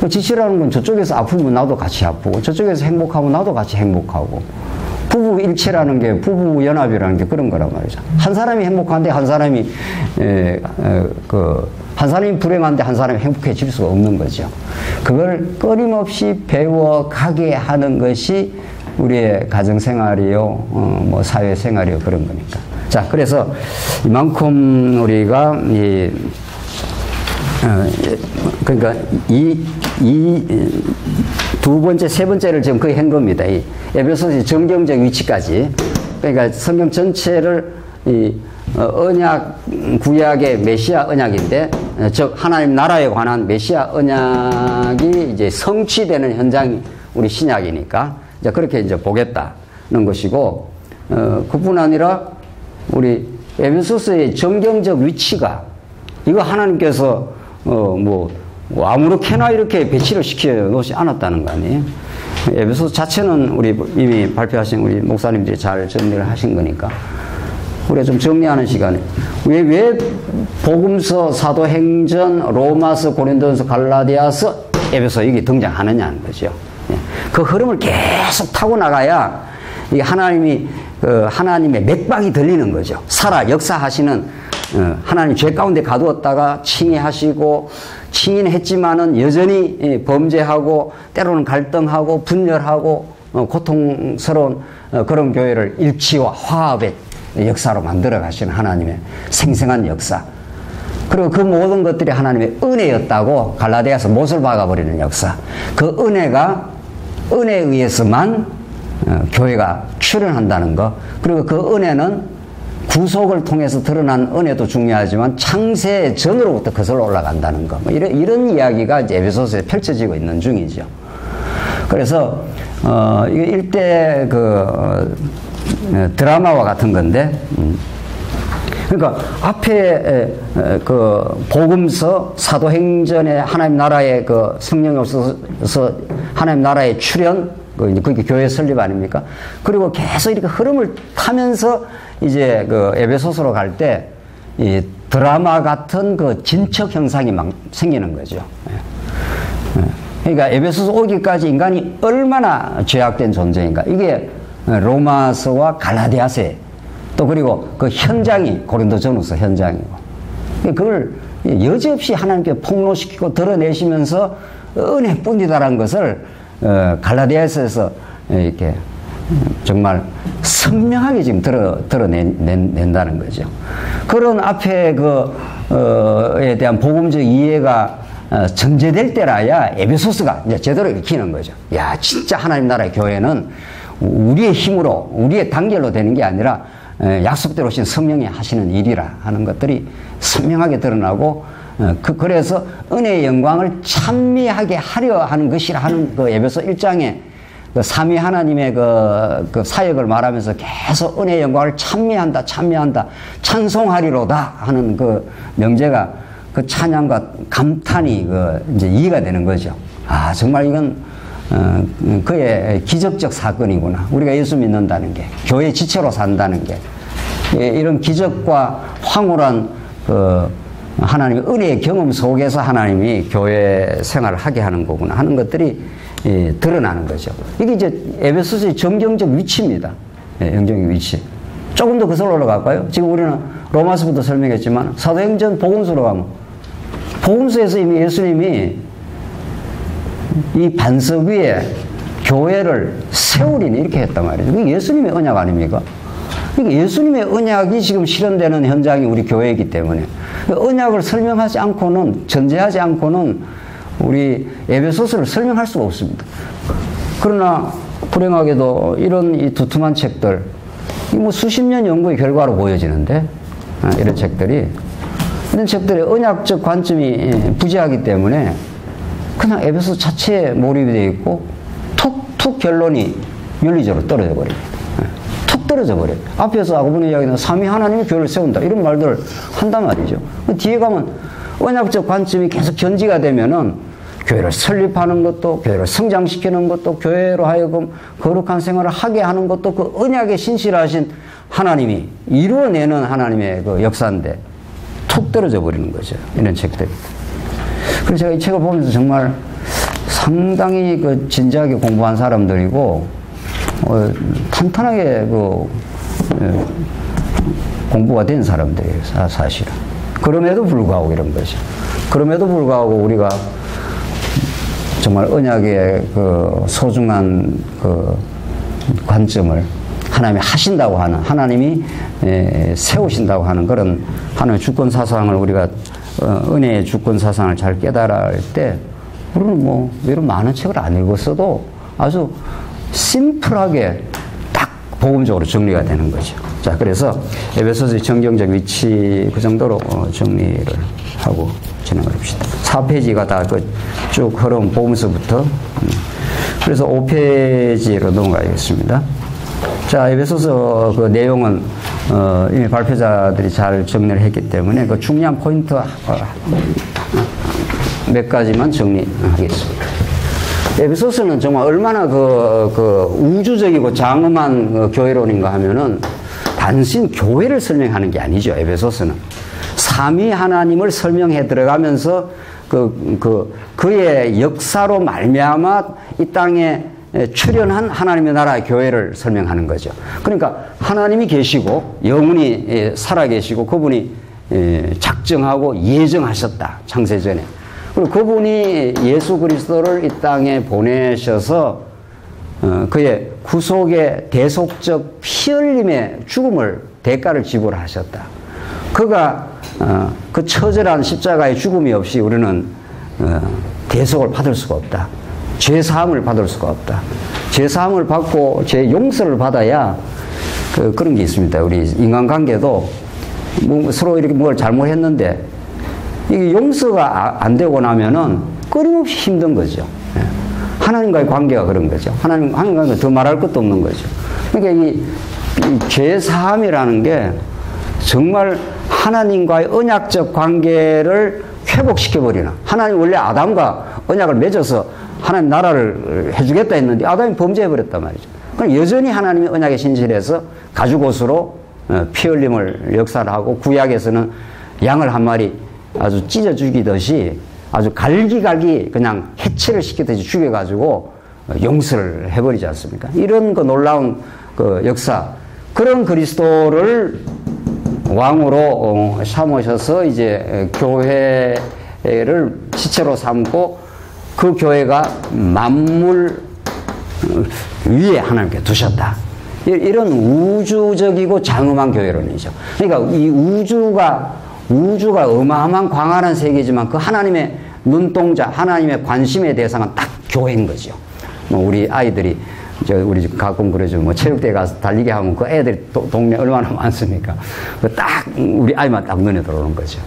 지체라는 건 저쪽에서 아프면 나도 같이 아프고 저쪽에서 행복하면 나도 같이 행복하고 부부 일체라는 게 부부 연합이라는 게 그런 거란 말이죠. 한 사람이 행복한데 한 사람이 한 사람이 불행한데 한 사람이 행복해질 수가 없는 거죠. 그걸 끊임없이 배워가게 하는 것이 우리의 가정생활이요, 뭐 사회생활이요, 그런 거니까. 자, 그래서 이만큼 우리가 그러니까 이 두 번째, 세 번째를 지금 거의 한 겁니다. 이 에베소서의 정경적 위치까지. 그러니까 성경 전체를 언약, 구약의 메시아 언약인데, 즉 하나님 나라에 관한 메시아 언약이 이제 성취되는 현장이 우리 신약이니까 이제 그렇게 이제 보겠다는 것이고, 그뿐 아니라 우리 에베소서의 정경적 위치가 이거 하나님께서 아무렇게나 이렇게 배치를 시켜 놓지 않았다는 거 아니에요? 에베소서 자체는 우리 이미 발표하신 우리 목사님들이 잘 정리를 하신 거니까 우리가 좀 정리하는 시간에 왜 복음서, 사도행전, 로마서, 고린도전서, 갈라디아서, 에베소 이게 등장하느냐는 거죠. 그 흐름을 계속 타고 나가야 이 하나님이 하나님의 맥박이 들리는 거죠. 역사하시는 하나님 죄 가운데 가두었다가 칭의하시고 칭의했지만은 여전히 범죄하고 때로는 갈등하고 분열하고 고통스러운 그런 교회를 일치와 화합의 역사로 만들어 가시는 하나님의 생생한 역사. 그리고 그 모든 것들이 하나님의 은혜였다고 갈라디아서 못을 박아버리는 역사. 그 은혜에 의해서만 교회가 출현한다는 것. 그리고 그 은혜는 구속을 통해서 드러난 은혜도 중요하지만 창세 전으로부터 거슬러 올라간다는 것. 이런 이야기가 이제 에베소서에 펼쳐지고 있는 중이죠. 그래서 이게 일대 드라마와 같은 건데, 그러니까 앞에 복음서, 사도행전에 하나님 나라의 성령이 없어서 하나님 나라의 출현, 그게 교회 설립 아닙니까? 그리고 계속 이렇게 흐름을 타면서 이제 에베소서로 갈 때 이 드라마 같은 진척 형상이 막 생기는 거죠. 그러니까 에베소서 오기까지 인간이 얼마나 죄악된 존재인가. 이게 로마서와 갈라디아서에 또 그리고 그 현장이 고린도전후서 현장이고, 그걸 여지없이 하나님께 폭로시키고 드러내시면서 은혜뿐이다라는 것을 갈라디아서에서 이렇게 정말 선명하게 지금 드러낸다는 거죠. 그런 앞에 에 대한 복음적 이해가 전제될 때라야 에베소서가 이제 제대로 읽히는 거죠. 야, 진짜 하나님 나라의 교회는 우리의 힘으로, 우리의 단결로 되는 게 아니라 약속대로 오신 성령이 하시는 일이라 하는 것들이 선명하게 드러나고, 그래서 은혜의 영광을 찬미하게 하려 하는 것이라 하는 에베소 1장에 삼위 하나님의 그 사역을 말하면서 계속 은혜의 영광을 찬미한다, 찬송하리로다 하는 그 명제가 그 찬양과 감탄이 이제 이해가 되는 거죠. 아, 정말 이건 그의 기적적 사건이구나. 우리가 예수 믿는다는 게, 교회 지체로 산다는 게, 이런 기적과 황홀한 하나님의 은혜의 경험 속에서 하나님이 교회 생활을 하게 하는 거구나 하는 것들이 드러나는 거죠. 이게 이제 에베소서의 정경적 위치입니다. 영적인 위치. 조금 더 거슬러 올라갈까요? 지금 우리는 로마서부터 설명했지만 사도행전 복음서로 가면 복음서에서 이미 예수님이 이 반석 위에 교회를 세우리니 이렇게 했단 말이죠. 그게 예수님의 언약 아닙니까? 그러니까 예수님의 언약이 지금 실현되는 현장이 우리 교회이기 때문에 언약을 설명하지 않고는, 전제하지 않고는 우리 에베소서를 설명할 수가 없습니다. 그러나 불행하게도 이런 이 두툼한 책들, 뭐 수십 년 연구의 결과로 보여지는데, 이런 책들이 언약적 관점이 부재하기 때문에 그냥 에베소 자체에 몰입이 되어 있고 툭툭 결론이 윤리적으로 떨어져 버립니다. 툭 떨어져 버려요. 앞에서 아고보는 이야기는 삼위 하나님이 교회를 세운다 이런 말들을 한단 말이죠. 뒤에 가면 언약적 관점이 계속 견지가 되면은 교회를 설립하는 것도, 교회를 성장시키는 것도, 교회로 하여금 거룩한 생활을 하게 하는 것도 그 언약에 신실하신 하나님이 이루어내는 하나님의 그 역사인데 툭 떨어져 버리는 거죠. 이런 책들이. 그래서 제가 이 책을 보면서 정말 상당히 진지하게 공부한 사람들이고, 탄탄하게 공부가 된 사람들이에요, 사실은. 그럼에도 불구하고 이런 거죠. 그럼에도 불구하고 우리가 정말 언약의 소중한 관점을 하나님이 하신다고 하는, 하나님이 세우신다고 하는 그런 하나님의 주권 사상을 우리가 은혜의 주권 사상을 잘 깨달을 때 우리는 뭐 이런 많은 책을 안 읽었어도 아주 심플하게 딱 복음적으로 정리가 되는 거죠. 자, 그래서 에베소서의 정경적 위치 그 정도로 정리를 하고 진행을 합시다. 4페이지가 다 쭉 흐름 복음서부터. 그래서 5페이지로 넘어가겠습니다. 자, 에베소서 그 내용은 이미 발표자들이 잘 정리를 했기 때문에 그 중요한 포인트 몇 가지만 정리하겠습니다. 에베소서는 정말 얼마나 우주적이고 장엄한 교회론인가 하면은 단순히 교회를 설명하는 게 아니죠. 에베소서는 삼위 하나님을 설명해 들어가면서 그의 역사로 말미암아 이 땅에 출현한 하나님의 나라 교회를 설명하는 거죠. 그러니까 하나님이 계시고 영원히 살아계시고 그분이 작정하고 예정하셨다. 창세전에. 그리고 그분이 예수 그리스도를 이 땅에 보내셔서 그의 구속의 대속적 피 흘림의 죽음을 대가를 지불하셨다. 그가 그 처절한 십자가의 죽음이 없이 우리는 대속을 받을 수가 없다. 죄사함을 받을 수가 없다. 죄사함을 받고 죄 용서를 받아야 그런 게 있습니다. 우리 인간관계도 서로 이렇게 뭘 잘못했는데 이게 용서가 안 되고 나면은 끊임없이 힘든 거죠. 하나님과의 관계가 그런 거죠. 하나님과는 더 말할 것도 없는 거죠. 그러니까 이 죄사함이라는 게 정말 하나님과의 언약적 관계를 회복시켜버리는, 하나님 원래 아담과 언약을 맺어서 하나님 나라를 해주겠다 했는데 아담이 범죄해버렸단 말이죠. 그럼 여전히 하나님이 언약에 신실해서 가죽옷으로 피 흘림을 역사를 하고, 구약에서는 양을 한 마리 아주 찢어 죽이듯이 아주 갈기갈기 그냥 해체를 시키듯이 죽여가지고 용서를 해버리지 않습니까? 이런 그 놀라운 그 역사, 그런 그리스도를 왕으로 삼으셔서 이제 교회를 지체로 삼고 그 교회가 만물 위에 하나님께 두셨다. 이런 우주적이고 장엄한 교회론이죠. 그러니까 이 우주가 어마어마한 광활한 세계지만 그 하나님의 눈동자, 하나님의 관심의 대상은 딱 교회인 거죠. 우리 아이들이 우리 가끔 그러죠. 체육대회 가서 달리기 하면 그 애들이 동네 얼마나 많습니까? 딱 우리 아이만 딱 눈에 들어오는 거죠.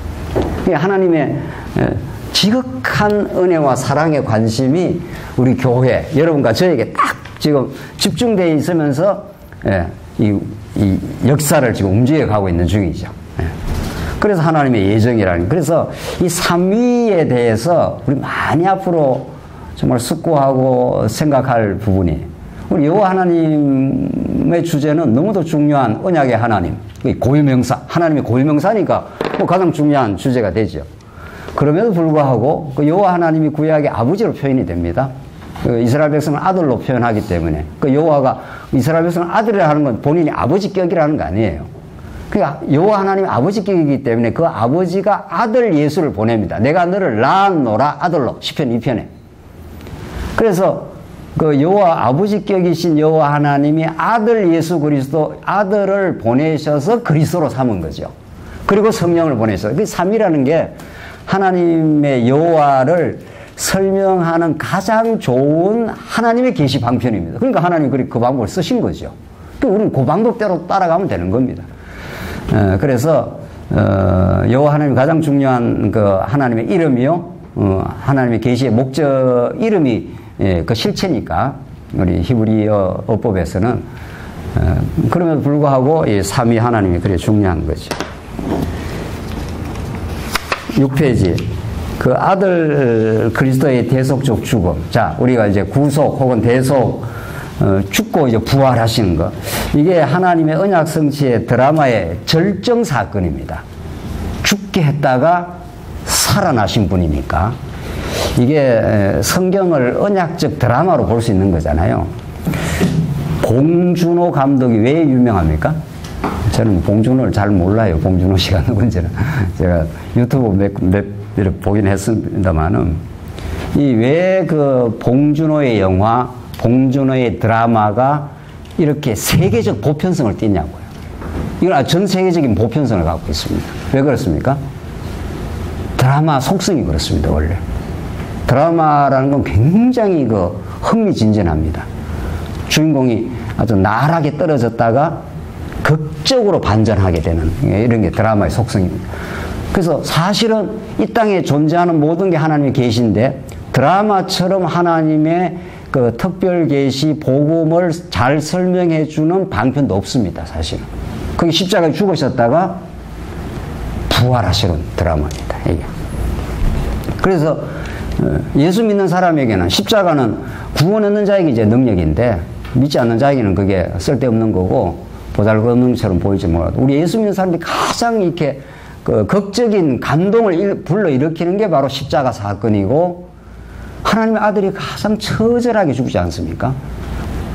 하나님의 지극한 은혜와 사랑의 관심이 우리 교회, 여러분과 저에게 딱 지금 집중되어 있으면서 이 역사를 지금 움직여가고 있는 중이죠. 그래서 하나님의 예정이라는, 그래서 이 삼위에 대해서 우리 많이 앞으로 정말 숙고하고 생각할 부분이, 우리 여호와 하나님의 주제는 너무도 중요한 언약의 하나님, 고유명사, 하나님의 고유명사니까 가장 중요한 주제가 되죠. 그럼에도 불구하고 그 여호와 하나님이 구약의 아버지로 표현이 됩니다. 이스라엘 백성을 아들로 표현하기 때문에 그 여호와가 이스라엘 백성을 아들이라 하는 건 본인이 아버지격이라는 거 아니에요. 그러니까 여호와 하나님이 아버지격이기 때문에 그 아버지가 아들 예수를 보냅니다. 내가 너를 낳았노라 아들로, 시편 2편에. 그래서 그 여호와 아버지격이신 여호와 하나님이 아들 예수 그리스도, 아들을 보내셔서 그리스도로 삼은 거죠. 그리고 성령을 보내셔서, 그 삼위라는 게 하나님의 여호와를 설명하는 가장 좋은 하나님의 계시 방편입니다. 그러니까 하나님이 그 방법을 쓰신 거죠. 우리는 그 방법대로 따라가면 되는 겁니다. 그래서 여호와 하나님이 가장 중요한 그 하나님의 이름이요, 하나님의 계시의 목적 이름이 그 실체니까 우리 히브리어 어법에서는 그럼에도 불구하고 이 삼위 하나님이 그래 중요한 거죠. 6페이지. 그 아들 그리스도의 대속적 죽음. 자, 우리가 이제 구속 혹은 대속, 죽고 이제 부활하시는 것. 이게 하나님의 언약 성취의 드라마의 절정 사건입니다. 죽게 했다가 살아나신 분이니까. 이게 성경을 언약적 드라마로 볼 수 있는 거잖아요. 봉준호 감독이 왜 유명합니까? 저는 봉준호를 잘 몰라요. 봉준호 씨가 누군지는. 제가 유튜브 몇 보긴 했습니다만은, 왜 그 봉준호의 영화, 봉준호의 드라마가 이렇게 세계적 보편성을 띠냐고요. 이건 전 세계적인 보편성을 갖고 있습니다. 왜 그렇습니까? 드라마 속성이 그렇습니다, 원래. 드라마라는 건 굉장히 흥미진진합니다. 주인공이 아주 나락에 떨어졌다가 극적으로 반전하게 되는, 이런 게 드라마의 속성입니다. 그래서 사실은 이 땅에 존재하는 모든 게 하나님의 계시인데, 드라마처럼 하나님의 그 특별 계시 복음을 잘 설명해 주는 방편도 없습니다, 사실은. 그게 십자가에 죽으셨다가 부활하시는 드라마입니다, 이게. 그래서 예수 믿는 사람에게는 십자가는 구원 얻는 자에게 이제 능력인데, 믿지 않는 자에게는 그게 쓸데없는 거고 보잘것없는 것처럼 보이지 몰라도, 우리 예수 믿는 사람들이 가장 이렇게 그 극적인 감동을 불러일으키는 게 바로 십자가 사건이고, 하나님의 아들이 가장 처절하게 죽지 않습니까?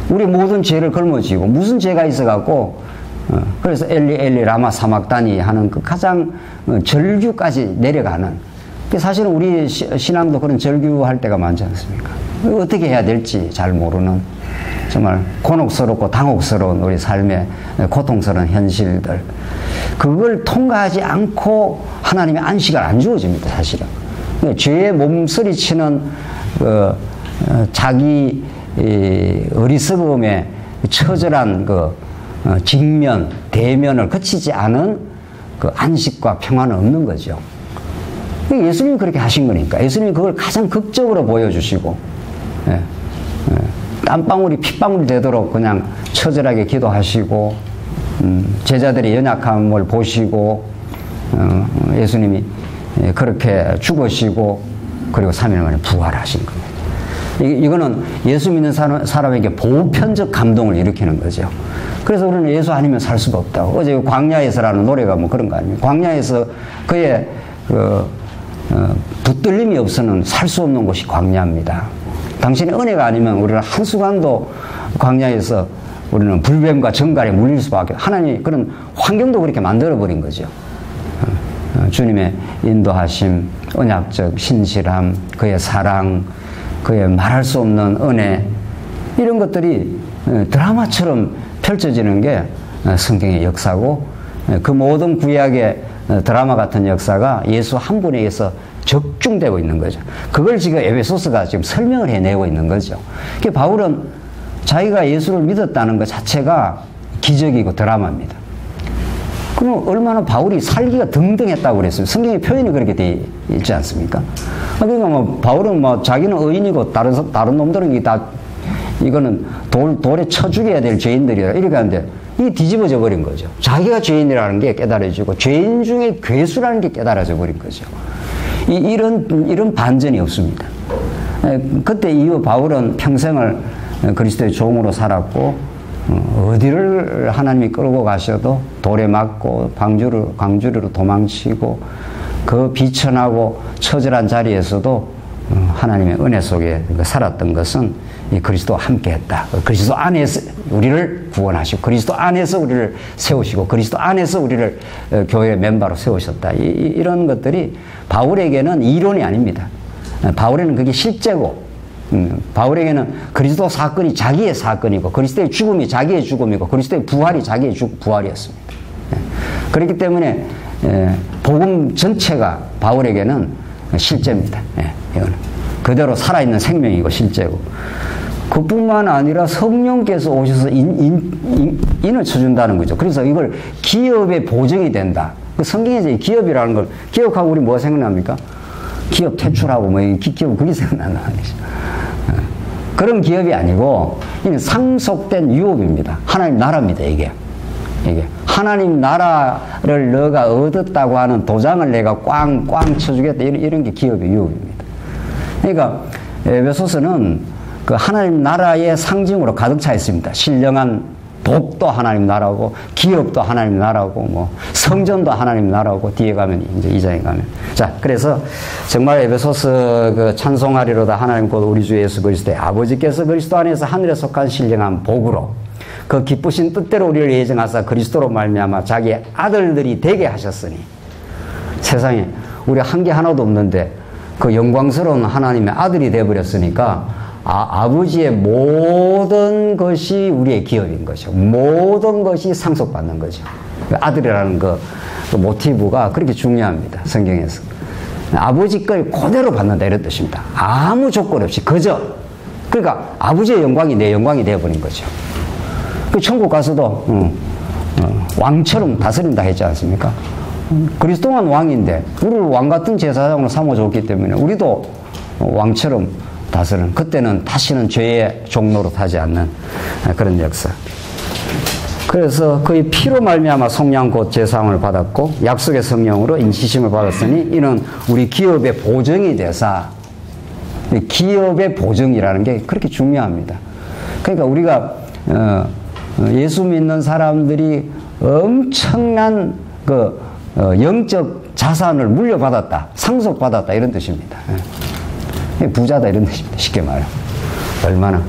우리 모든 죄를 걸머지고 무슨 죄가 있어갖고 그래서 엘리 엘리 라마 사막다니 하는 그 가장 절규까지 내려가는, 사실은 우리 신앙도 그런 절규할 때가 많지 않습니까? 어떻게 해야 될지 잘 모르는, 정말 곤혹스럽고 당혹스러운 우리 삶의 고통스러운 현실들, 그걸 통과하지 않고 하나님의 안식을 안 주어집니다. 사실은 죄에 몸서리치는 자기 어리석음의 처절한 직면, 대면을 거치지 않은 그 안식과 평안은 없는 거죠. 예수님이 그렇게 하신 거니까. 예수님이 그걸 가장 극적으로 보여주시고, 땀방울이 핏방울이 되도록 그냥 처절하게 기도하시고, 제자들의 연약함을 보시고, 예수님이 그렇게 죽으시고, 그리고 3일 만에 부활하신 겁니다. 이거는 예수 믿는 사람에게 보편적 감동을 일으키는 거죠. 그래서 우리는 예수 아니면 살 수가 없다고. 어제 광야에서라는 노래가 뭐 그런 거 아닙니까? 광야에서 그의 붙들림이 없으면 살 수 없는 곳이 광야입니다. 당신의 은혜가 아니면 우리는 한순간도 광야에서 우리는 불뱀과 정갈에 물릴 수밖에, 하나님이 그런 환경도 그렇게 만들어버린 거죠. 주님의 인도하심, 언약적 신실함, 그의 사랑, 그의 말할 수 없는 은혜, 이런 것들이 드라마처럼 펼쳐지는 게 성경의 역사고, 그 모든 구약의 드라마 같은 역사가 예수 한 분에 의해서 적중되고 있는 거죠. 그걸 지금 에베소서가 지금 설명을 해내고 있는 거죠. 그러니까 바울은 자기가 예수를 믿었다는 것 자체가 기적이고 드라마입니다. 그럼 얼마나 바울이 살기가 등등했다고 그랬어요. 성경의 표현이 그렇게 돼 있지 않습니까? 그러니까 뭐 바울은 뭐 자기는 의인이고 다른 놈들은 이거는 돌에 쳐 죽여야 될 죄인들이라 이렇게 하는데, 이 뒤집어져 버린 거죠. 자기가 죄인이라는 게 깨달아지고 죄인 중에 괴수라는 게 깨달아져 버린 거죠. 이런 반전이 없습니다. 그때 이후 바울은 평생을 그리스도의 종으로 살았고, 어디를 하나님이 끌고 가셔도 돌에 맞고 광주리로 도망치고, 그 비천하고 처절한 자리에서도 하나님의 은혜 속에 살았던 것은 이 그리스도와 함께 했다. 그리스도 안에서 우리를 구원하시고, 그리스도 안에서 우리를 세우시고, 그리스도 안에서 우리를 교회의 멤버로 세우셨다. 이런 것들이 바울에게는 이론이 아닙니다. 바울에게는 그게 실제고, 바울에게는 그리스도 사건이 자기의 사건이고, 그리스도의 죽음이 자기의 죽음이고, 그리스도의 부활이 자기의 부활이었습니다. 그렇기 때문에 복음 전체가 바울에게는 실제입니다. 이거는 그대로 살아있는 생명이고 실제고, 그뿐만 아니라 성령께서 오셔서 인을 쳐준다는 거죠. 그래서 이걸 기업의 보증이 된다. 그 성경에서 이 기업이라는 걸 기업하고 우리 뭐가 생각납니까? 기업 퇴출하고 뭐 기업 그게 생각나는 말이죠. 그런 기업이 아니고 이는 상속된 유업입니다. 하나님 나라입니다. 이게 하나님 나라를 너가 얻었다고 하는 도장을 내가 꽝꽝 쳐주겠다, 이런 게 기업의 유업입니다. 그러니까 에베소서는 그 하나님 나라의 상징으로 가득 차 있습니다. 신령한 복도 하나님 나라고, 기업도 하나님 나라고, 뭐 성전도 하나님 나라고, 뒤에 가면 이제 2장에 가면. 자, 그래서 정말 에베소서 그 찬송하리로다 하나님 곧 우리 주 예수 그리스도의 아버지께서 그리스도 안에서 하늘에 속한 신령한 복으로 그 기쁘신 뜻대로 우리를 예정하사 그리스도로 말미암아 자기의 아들들이 되게 하셨으니, 세상에 우리 한 게 하나도 없는데 그 영광스러운 하나님의 아들이 되어버렸으니까 아버지의 모든 것이 우리의 기업인 거죠. 모든 것이 상속받는 거죠. 아들이라는 그 모티브가 그렇게 중요합니다. 성경에서. 아버지 걸 그대로 받는다, 이런 뜻입니다. 아무 조건 없이 그저, 그러니까 아버지의 영광이 내 영광이 되어버린 거죠. 그 천국 가서도 왕처럼 다스린다 했지 않습니까? 그리스도만 왕인데 우리를 왕 같은 제사장으로 삼아줬기 때문에 우리도 왕처럼 다스리는, 그때는 다시는 죄의 종로로 타지 않는 그런 역사. 그래서 그의 피로 말미암아 속량 곧 제사함을 받았고 약속의 성령으로 인치심을 받았으니 이는 우리 기업의 보증이 되사, 기업의 보증이라는 게 그렇게 중요합니다. 그러니까 우리가 예수 믿는 사람들이 엄청난 그 영적 자산을 물려받았다, 상속받았다, 이런 뜻입니다. 부자다 이런 뜻입니다. 쉽게 말하면. 얼마나.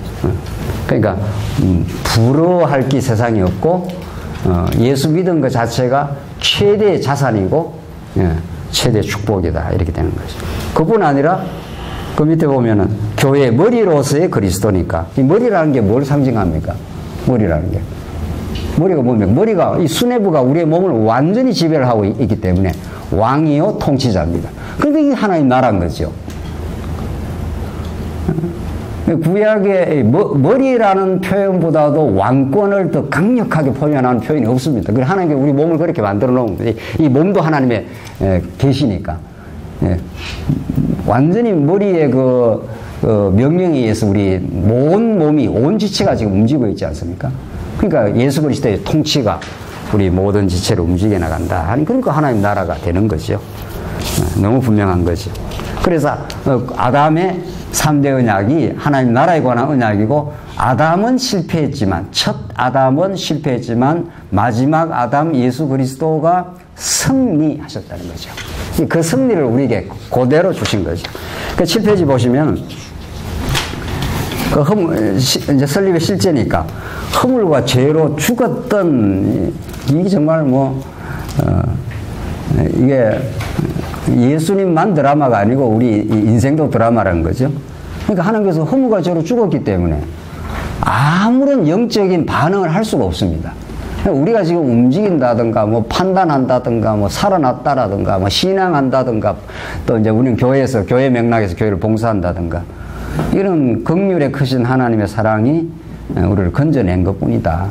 그러니까 부러워할 게 세상에 없고 예수 믿은 것 자체가 최대의 자산이고 최대의 축복이다 이렇게 되는 거죠. 그뿐 아니라 그 밑에 보면은 교회의 머리로서의 그리스도니까 이 머리라는 게 뭘 상징합니까? 머리라는 게 머리가 뭡니까? 머리가 이 수뇌부가 우리의 몸을 완전히 지배를 하고 있기 때문에 왕이요 통치자입니다. 그러니까 이게 하나님 나라인 거죠. 구약의 머리라는 표현보다도 왕권을 더 강력하게 표현하는 표현이 없습니다. 그래서 하나님께 우리 몸을 그렇게 만들어 놓은 거지. 이 몸도 하나님의 계시니까. 완전히 머리의 명령에 의해서 우리 온 몸이, 온 지체가 지금 움직이고 있지 않습니까? 그러니까 예수 그리스도의 통치가 우리 모든 지체를 움직여 나간다. 그러니까 하나님 나라가 되는 거죠. 너무 분명한 거죠. 그래서 아담의 3대 언약이 하나님 나라에 관한 언약이고 아담은 실패했지만 첫 아담은 실패했지만 마지막 아담 예수 그리스도가 승리하셨다는 거죠. 그 승리를 우리에게 그대로 주신 거죠. 그 7페이지 보시면 이제 설립의 실제니까 허물과 죄로 죽었던 이게 정말 이게 예수님만 드라마가 아니고 우리 인생도 드라마라는 거죠. 그러니까 하나님께서 허물과 죄로 죽었기 때문에 아무런 영적인 반응을 할 수가 없습니다. 우리가 지금 움직인다든가 판단한다든가 살아났다라든가 신앙한다든가 또 이제 우리는 교회에서 교회 맥락에서 교회를 봉사한다든가 이런 긍휼의 크신 하나님의 사랑이 우리를 건져낸 것뿐이다.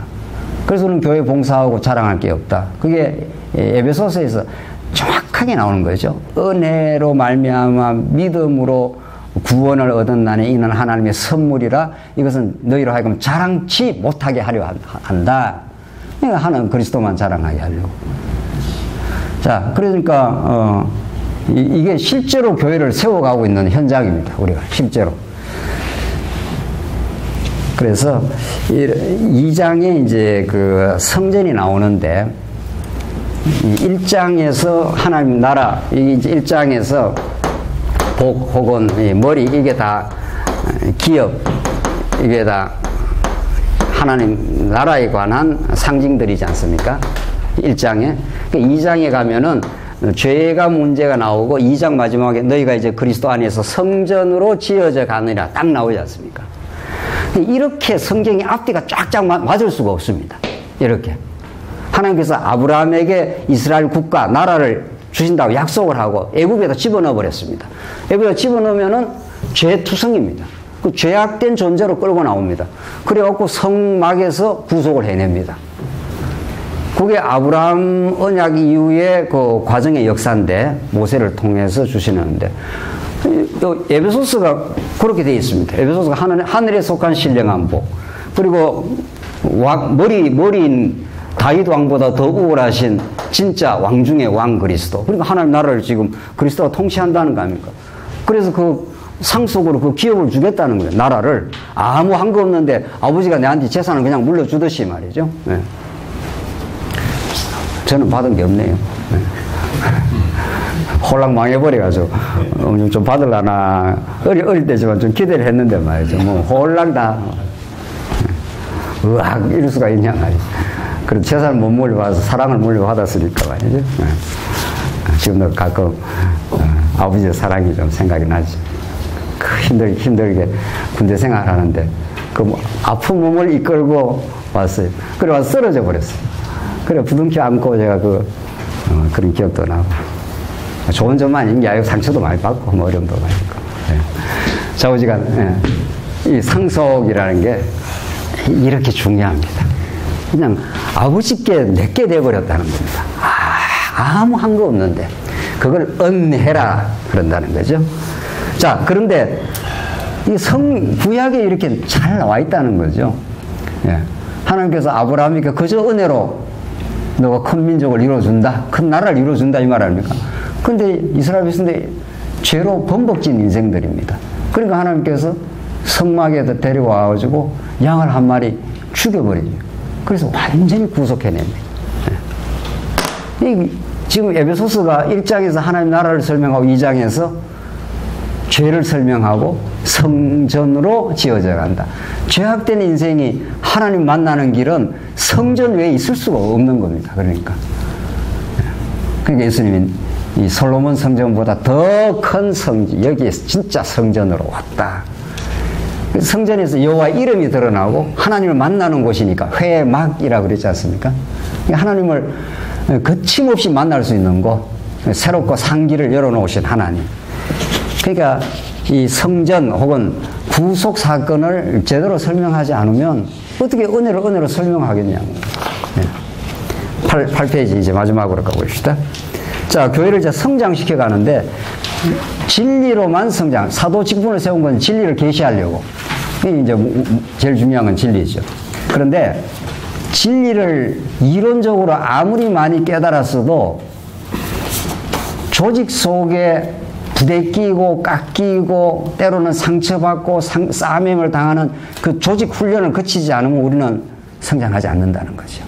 그래서 우리는 교회 봉사하고 자랑할 게 없다. 그게 에베소서에서 정확하게 나오는 거죠. 은혜로 말미암아 믿음으로 구원을 얻은 나니 이는 하나님의 선물이라 이것은 너희로 하여금 자랑치 못하게 하려 한다. 그러니까 하나님 그리스도만 자랑하게 하려고. 자, 그러니까 이게 실제로 교회를 세워가고 있는 현장입니다. 우리가 실제로. 그래서 2장에 이제 그 성전이 나오는데 1장에서 하나님 나라, 이제 1장에서 복 혹은 머리 이게 다 기업, 이게 다 하나님 나라에 관한 상징들이지 않습니까? 1장에. 2장에 가면은 죄가 문제가 나오고 2장 마지막에 너희가 이제 그리스도 안에서 성전으로 지어져 가느니라 딱 나오지 않습니까? 이렇게 성경이 앞뒤가 쫙쫙 맞을 수가 없습니다. 이렇게. 하나님께서 아브라함에게 이스라엘 국가, 나라를 주신다고 약속을 하고 애굽에다 집어넣어 버렸습니다. 애굽에다 집어넣으면은 죄투성입니다. 그 죄악된 존재로 끌고 나옵니다. 그래갖고 성막에서 구속을 해냅니다. 그게 아브라함 언약 이후의 그 과정의 역사인데 모세를 통해서 주시는데 에베소서가 그렇게 되어 있습니다. 에베소서가 하늘에 속한 신령한 복 그리고 머리인 다윗 왕보다 더 우월하신 진짜 왕 중의 왕 그리스도. 그러니까 하나님 나라를 지금 그리스도가 통치한다는 거 아닙니까? 그래서 그 상속으로 그 기업을 주겠다는 거예요. 나라를. 아무 한 거 없는데 아버지가 내한테 재산을 그냥 물려주듯이 말이죠. 네. 저는 받은 게 없네요. 네. 홀랑 망해버려가지고 좀 받으려나 어릴 때지만 좀 기대를 했는데 말이죠. 홀랑 다 으악 이럴 수가 있냐 말이죠. 그래도 재산을 못 물려받아서 사랑을 물려받았으니까 말이죠. 네. 지금도 가끔 아버지의 사랑이 좀 생각이 나지. 힘들게 군대 생활하는데 그 아픈 몸을 이끌고 왔어요. 그래 와서 쓰러져 버렸어요. 그래 부둥켜 안고 제가 그런 기억도 나고. 좋은 점만 있는 게 아니고 상처도 많이 받고 어려움도 많이 있고. 네. 좌우지간 이 상속이라는 게 이렇게 중요합니다. 그냥 아버지께 내게 돼버렸다는 겁니다. 아무 한 거 없는데 그걸 은혜라 그런다는 거죠. 자, 그런데 이 구약에 이렇게 잘 나와 있다는 거죠. 예. 하나님께서 아브라함에게 그저 은혜로 너가 큰 민족을 이루어준다, 큰 나라를 이루어준다 이 말 아닙니까? 근데 이스라엘 백성들이 죄로 범벅진 인생들입니다. 그러니까 하나님께서 성막에 데려와가지고 양을 한 마리 죽여버리죠. 그래서 완전히 구속해냅니다. 예. 지금 에베소서가 1장에서 하나님 나라를 설명하고 2장에서 죄를 설명하고 성전으로 지어져 간다. 죄악된 인생이 하나님 만나는 길은 성전 외에 있을 수가 없는 겁니다. 그러니까 예수님이 이 솔로몬 성전보다 더 큰 성지, 여기에 진짜 성전으로 왔다. 성전에서 여호와 이름이 드러나고 하나님을 만나는 곳이니까 회막이라고 그랬지 않습니까? 하나님을 거침없이 만날 수 있는 곳, 새롭고 상기를 열어놓으신 하나님. 그러니까 이 성전 혹은 구속 사건을 제대로 설명하지 않으면 어떻게 은혜로 설명하겠냐고. 8페이지 이제 마지막으로 가봅시다. 자, 교회를 이제 성장시켜 가는데 진리로만 성장. 사도 직분을 세운 건 진리를 계시하려고. 이게 이제 제일 중요한 건 진리죠. 그런데 진리를 이론적으로 아무리 많이 깨달았어도 조직 속에 부대끼고 깎이고 때로는 상처받고 싸매임을 당하는 그 조직 훈련을 거치지 않으면 우리는 성장하지 않는다는 거죠.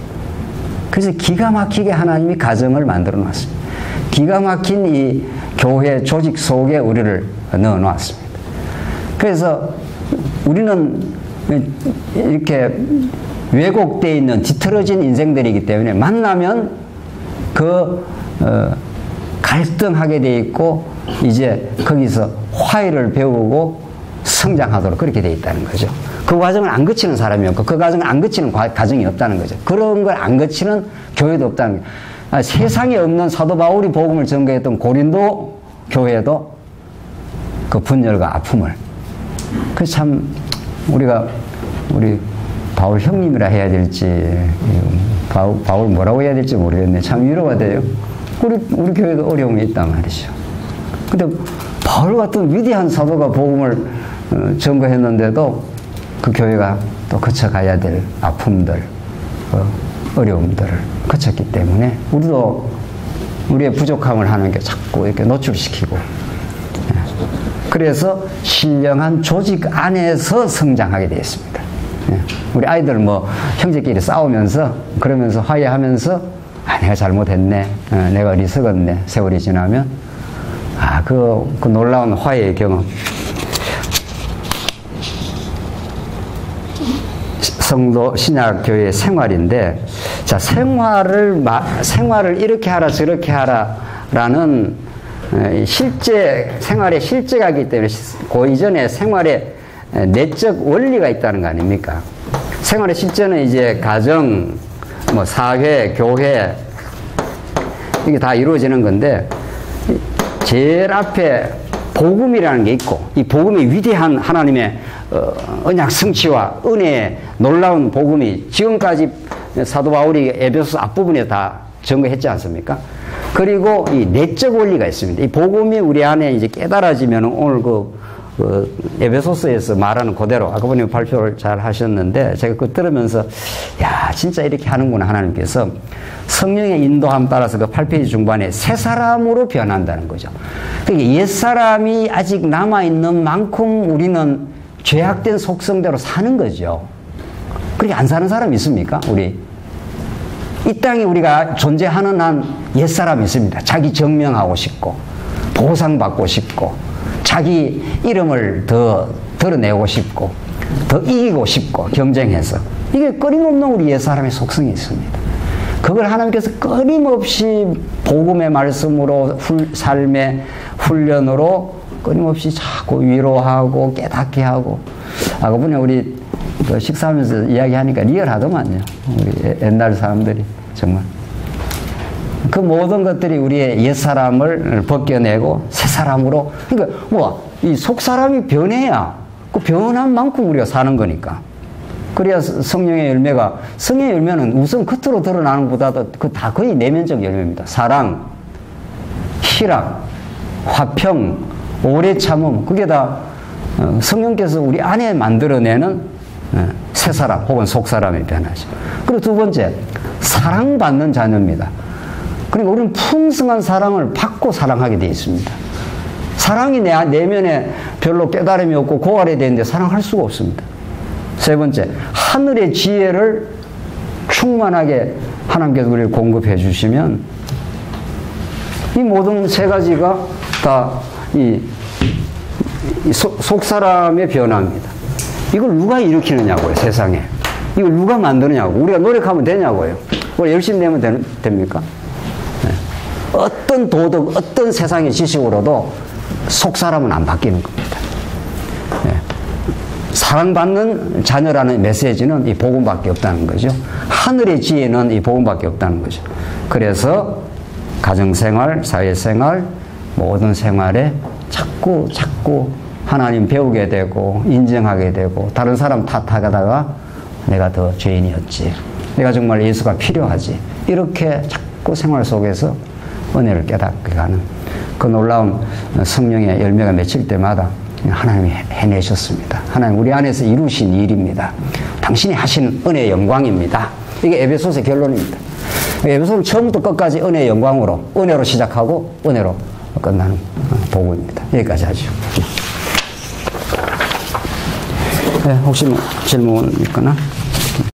그래서 기가 막히게 하나님이 가정을 만들어 놨습니다. 기가 막힌 이 교회 조직 속에 우리를 넣어 놨습니다. 그래서 우리는 이렇게 왜곡되어 있는 뒤틀어진 인생들이기 때문에 만나면 갈등하게 돼 있고 이제 거기서 화해를 배우고 성장하도록 그렇게 돼 있다는 거죠. 그 과정을 안 거치는 사람이 없고 그 과정을 안 거치는 가정이 없다는 거죠. 그런 걸 안 거치는 교회도 없다는 거죠. 세상에 없는 사도 바울이 복음을 전거했던 고린도 교회도 그 분열과 아픔을. 그래서 참 우리 바울 형님이라 해야 될지 바울 뭐라고 해야 될지 모르겠네. 참 위로가 돼요. 우리 교회도 어려움이 있단 말이죠. 근데 바울 같은 위대한 사도가 복음을 전거했는데도 그 교회가 또 거쳐가야 될 아픔들, 어려움들을 거쳤기 때문에 우리도 우리의 부족함을 하는 게 자꾸 이렇게 노출시키고, 그래서 신령한 조직 안에서 성장하게 되어 있습니다. 우리 아이들 뭐 형제끼리 싸우면서 그러면서 화해하면서 내가 잘못했네, 내가 어리석었네, 세월이 지나면 그 놀라운 화해의 경험. 성도 신약교회의 생활인데, 자, 생활을 이렇게 하라 저렇게 하라라는 실제 생활의 실제가 있기 때문에 그 이전에 생활의 내적 원리가 있다는 거 아닙니까? 생활의 실제는 이제 가정, 뭐 사회, 교회 이게 다 이루어지는 건데, 제일 앞에 복음이라는 게 있고, 이 복음이 위대한 하나님의 언약 성취와 은혜의 놀라운 복음이 지금까지 사도 바울이 에베소서 앞부분에 다 전거했지 않습니까? 그리고 이 내적 원리가 있습니다. 이 복음이 우리 안에 이제 깨달아지면 오늘 에베소서에서 말하는 그대로 아까보니 발표를 잘 하셨는데, 제가 그거 들으면서 야, 진짜 이렇게 하는구나. 하나님께서 성령의 인도함 따라서 그 8페이지 중반에 새 사람으로 변한다는 거죠. 그러니까 옛사람이 아직 남아있는 만큼 우리는 죄악된 속성대로 사는 거죠. 그렇게 안 사는 사람이 있습니까? 우리 이 땅에 우리가 존재하는 한 옛사람이 있습니다. 자기 증명하고 싶고 보상받고 싶고 자기 이름을 더 드러내고 싶고 더 이기고 싶고 경쟁해서, 이게 끊임없는 우리 옛사람의 속성이 있습니다. 그걸 하나님께서 끊임없이 복음의 말씀으로 삶의 훈련으로 끊임없이 자꾸 위로하고 깨닫게 하고. 아까 보니 우리 식사하면서 이야기하니까 리얼하더만요. 우리 옛날 사람들이 정말. 그 모든 것들이 우리의 옛사람을 벗겨내고 새사람으로, 그러니까 이 속사람이 변해야 그 변한 만큼 우리가 사는 거니까. 그래야 성령의 열매는 우선 겉으로 드러나는 것보다도 다 거의 내면적 열매입니다. 사랑, 희락, 화평, 오래 참음, 그게 다 성령께서 우리 안에 만들어내는 새 사람 혹은 속 사람이 변하죠. 그리고 두 번째, 사랑받는 자녀입니다. 그러니까 우리는 풍성한 사랑을 받고 사랑하게 되어 있습니다. 사랑이 내 내면에 별로 깨달음이 없고 고갈이 되는데 사랑할 수가 없습니다. 세 번째, 하늘의 지혜를 충만하게 하나님께서 우리를 공급해 주시면 이 모든 세 가지가 다 이 속 사람의 변화입니다. 이걸 누가 일으키느냐고요, 세상에. 이걸 누가 만드느냐고. 우리가 노력하면 되냐고요. 우리 열심히 내면 됩니까? 네. 어떤 도덕, 어떤 세상의 지식으로도 속 사람은 안 바뀌는 겁니다. 네. 사랑받는 자녀라는 메시지는 이 복음밖에 없다는 거죠. 하늘의 지혜는 이 복음밖에 없다는 거죠. 그래서 가정생활, 사회생활, 모든 생활에 자꾸 하나님 배우게 되고 인정하게 되고 다른 사람 탓하다가 내가 더 죄인이었지. 내가 정말 예수가 필요하지. 이렇게 자꾸 생활 속에서 은혜를 깨닫게 가는 그 놀라운 성령의 열매가 맺힐 때마다 하나님이 해내셨습니다. 하나님 우리 안에서 이루신 일입니다. 당신이 하신 은혜의 영광입니다. 이게 에베소서의 결론입니다. 에베소는 처음부터 끝까지 은혜의 영광으로 은혜로 시작하고 은혜로 끝나는 복음입니다. 여기까지 하죠. 네, 혹시 뭐 질문 있거나?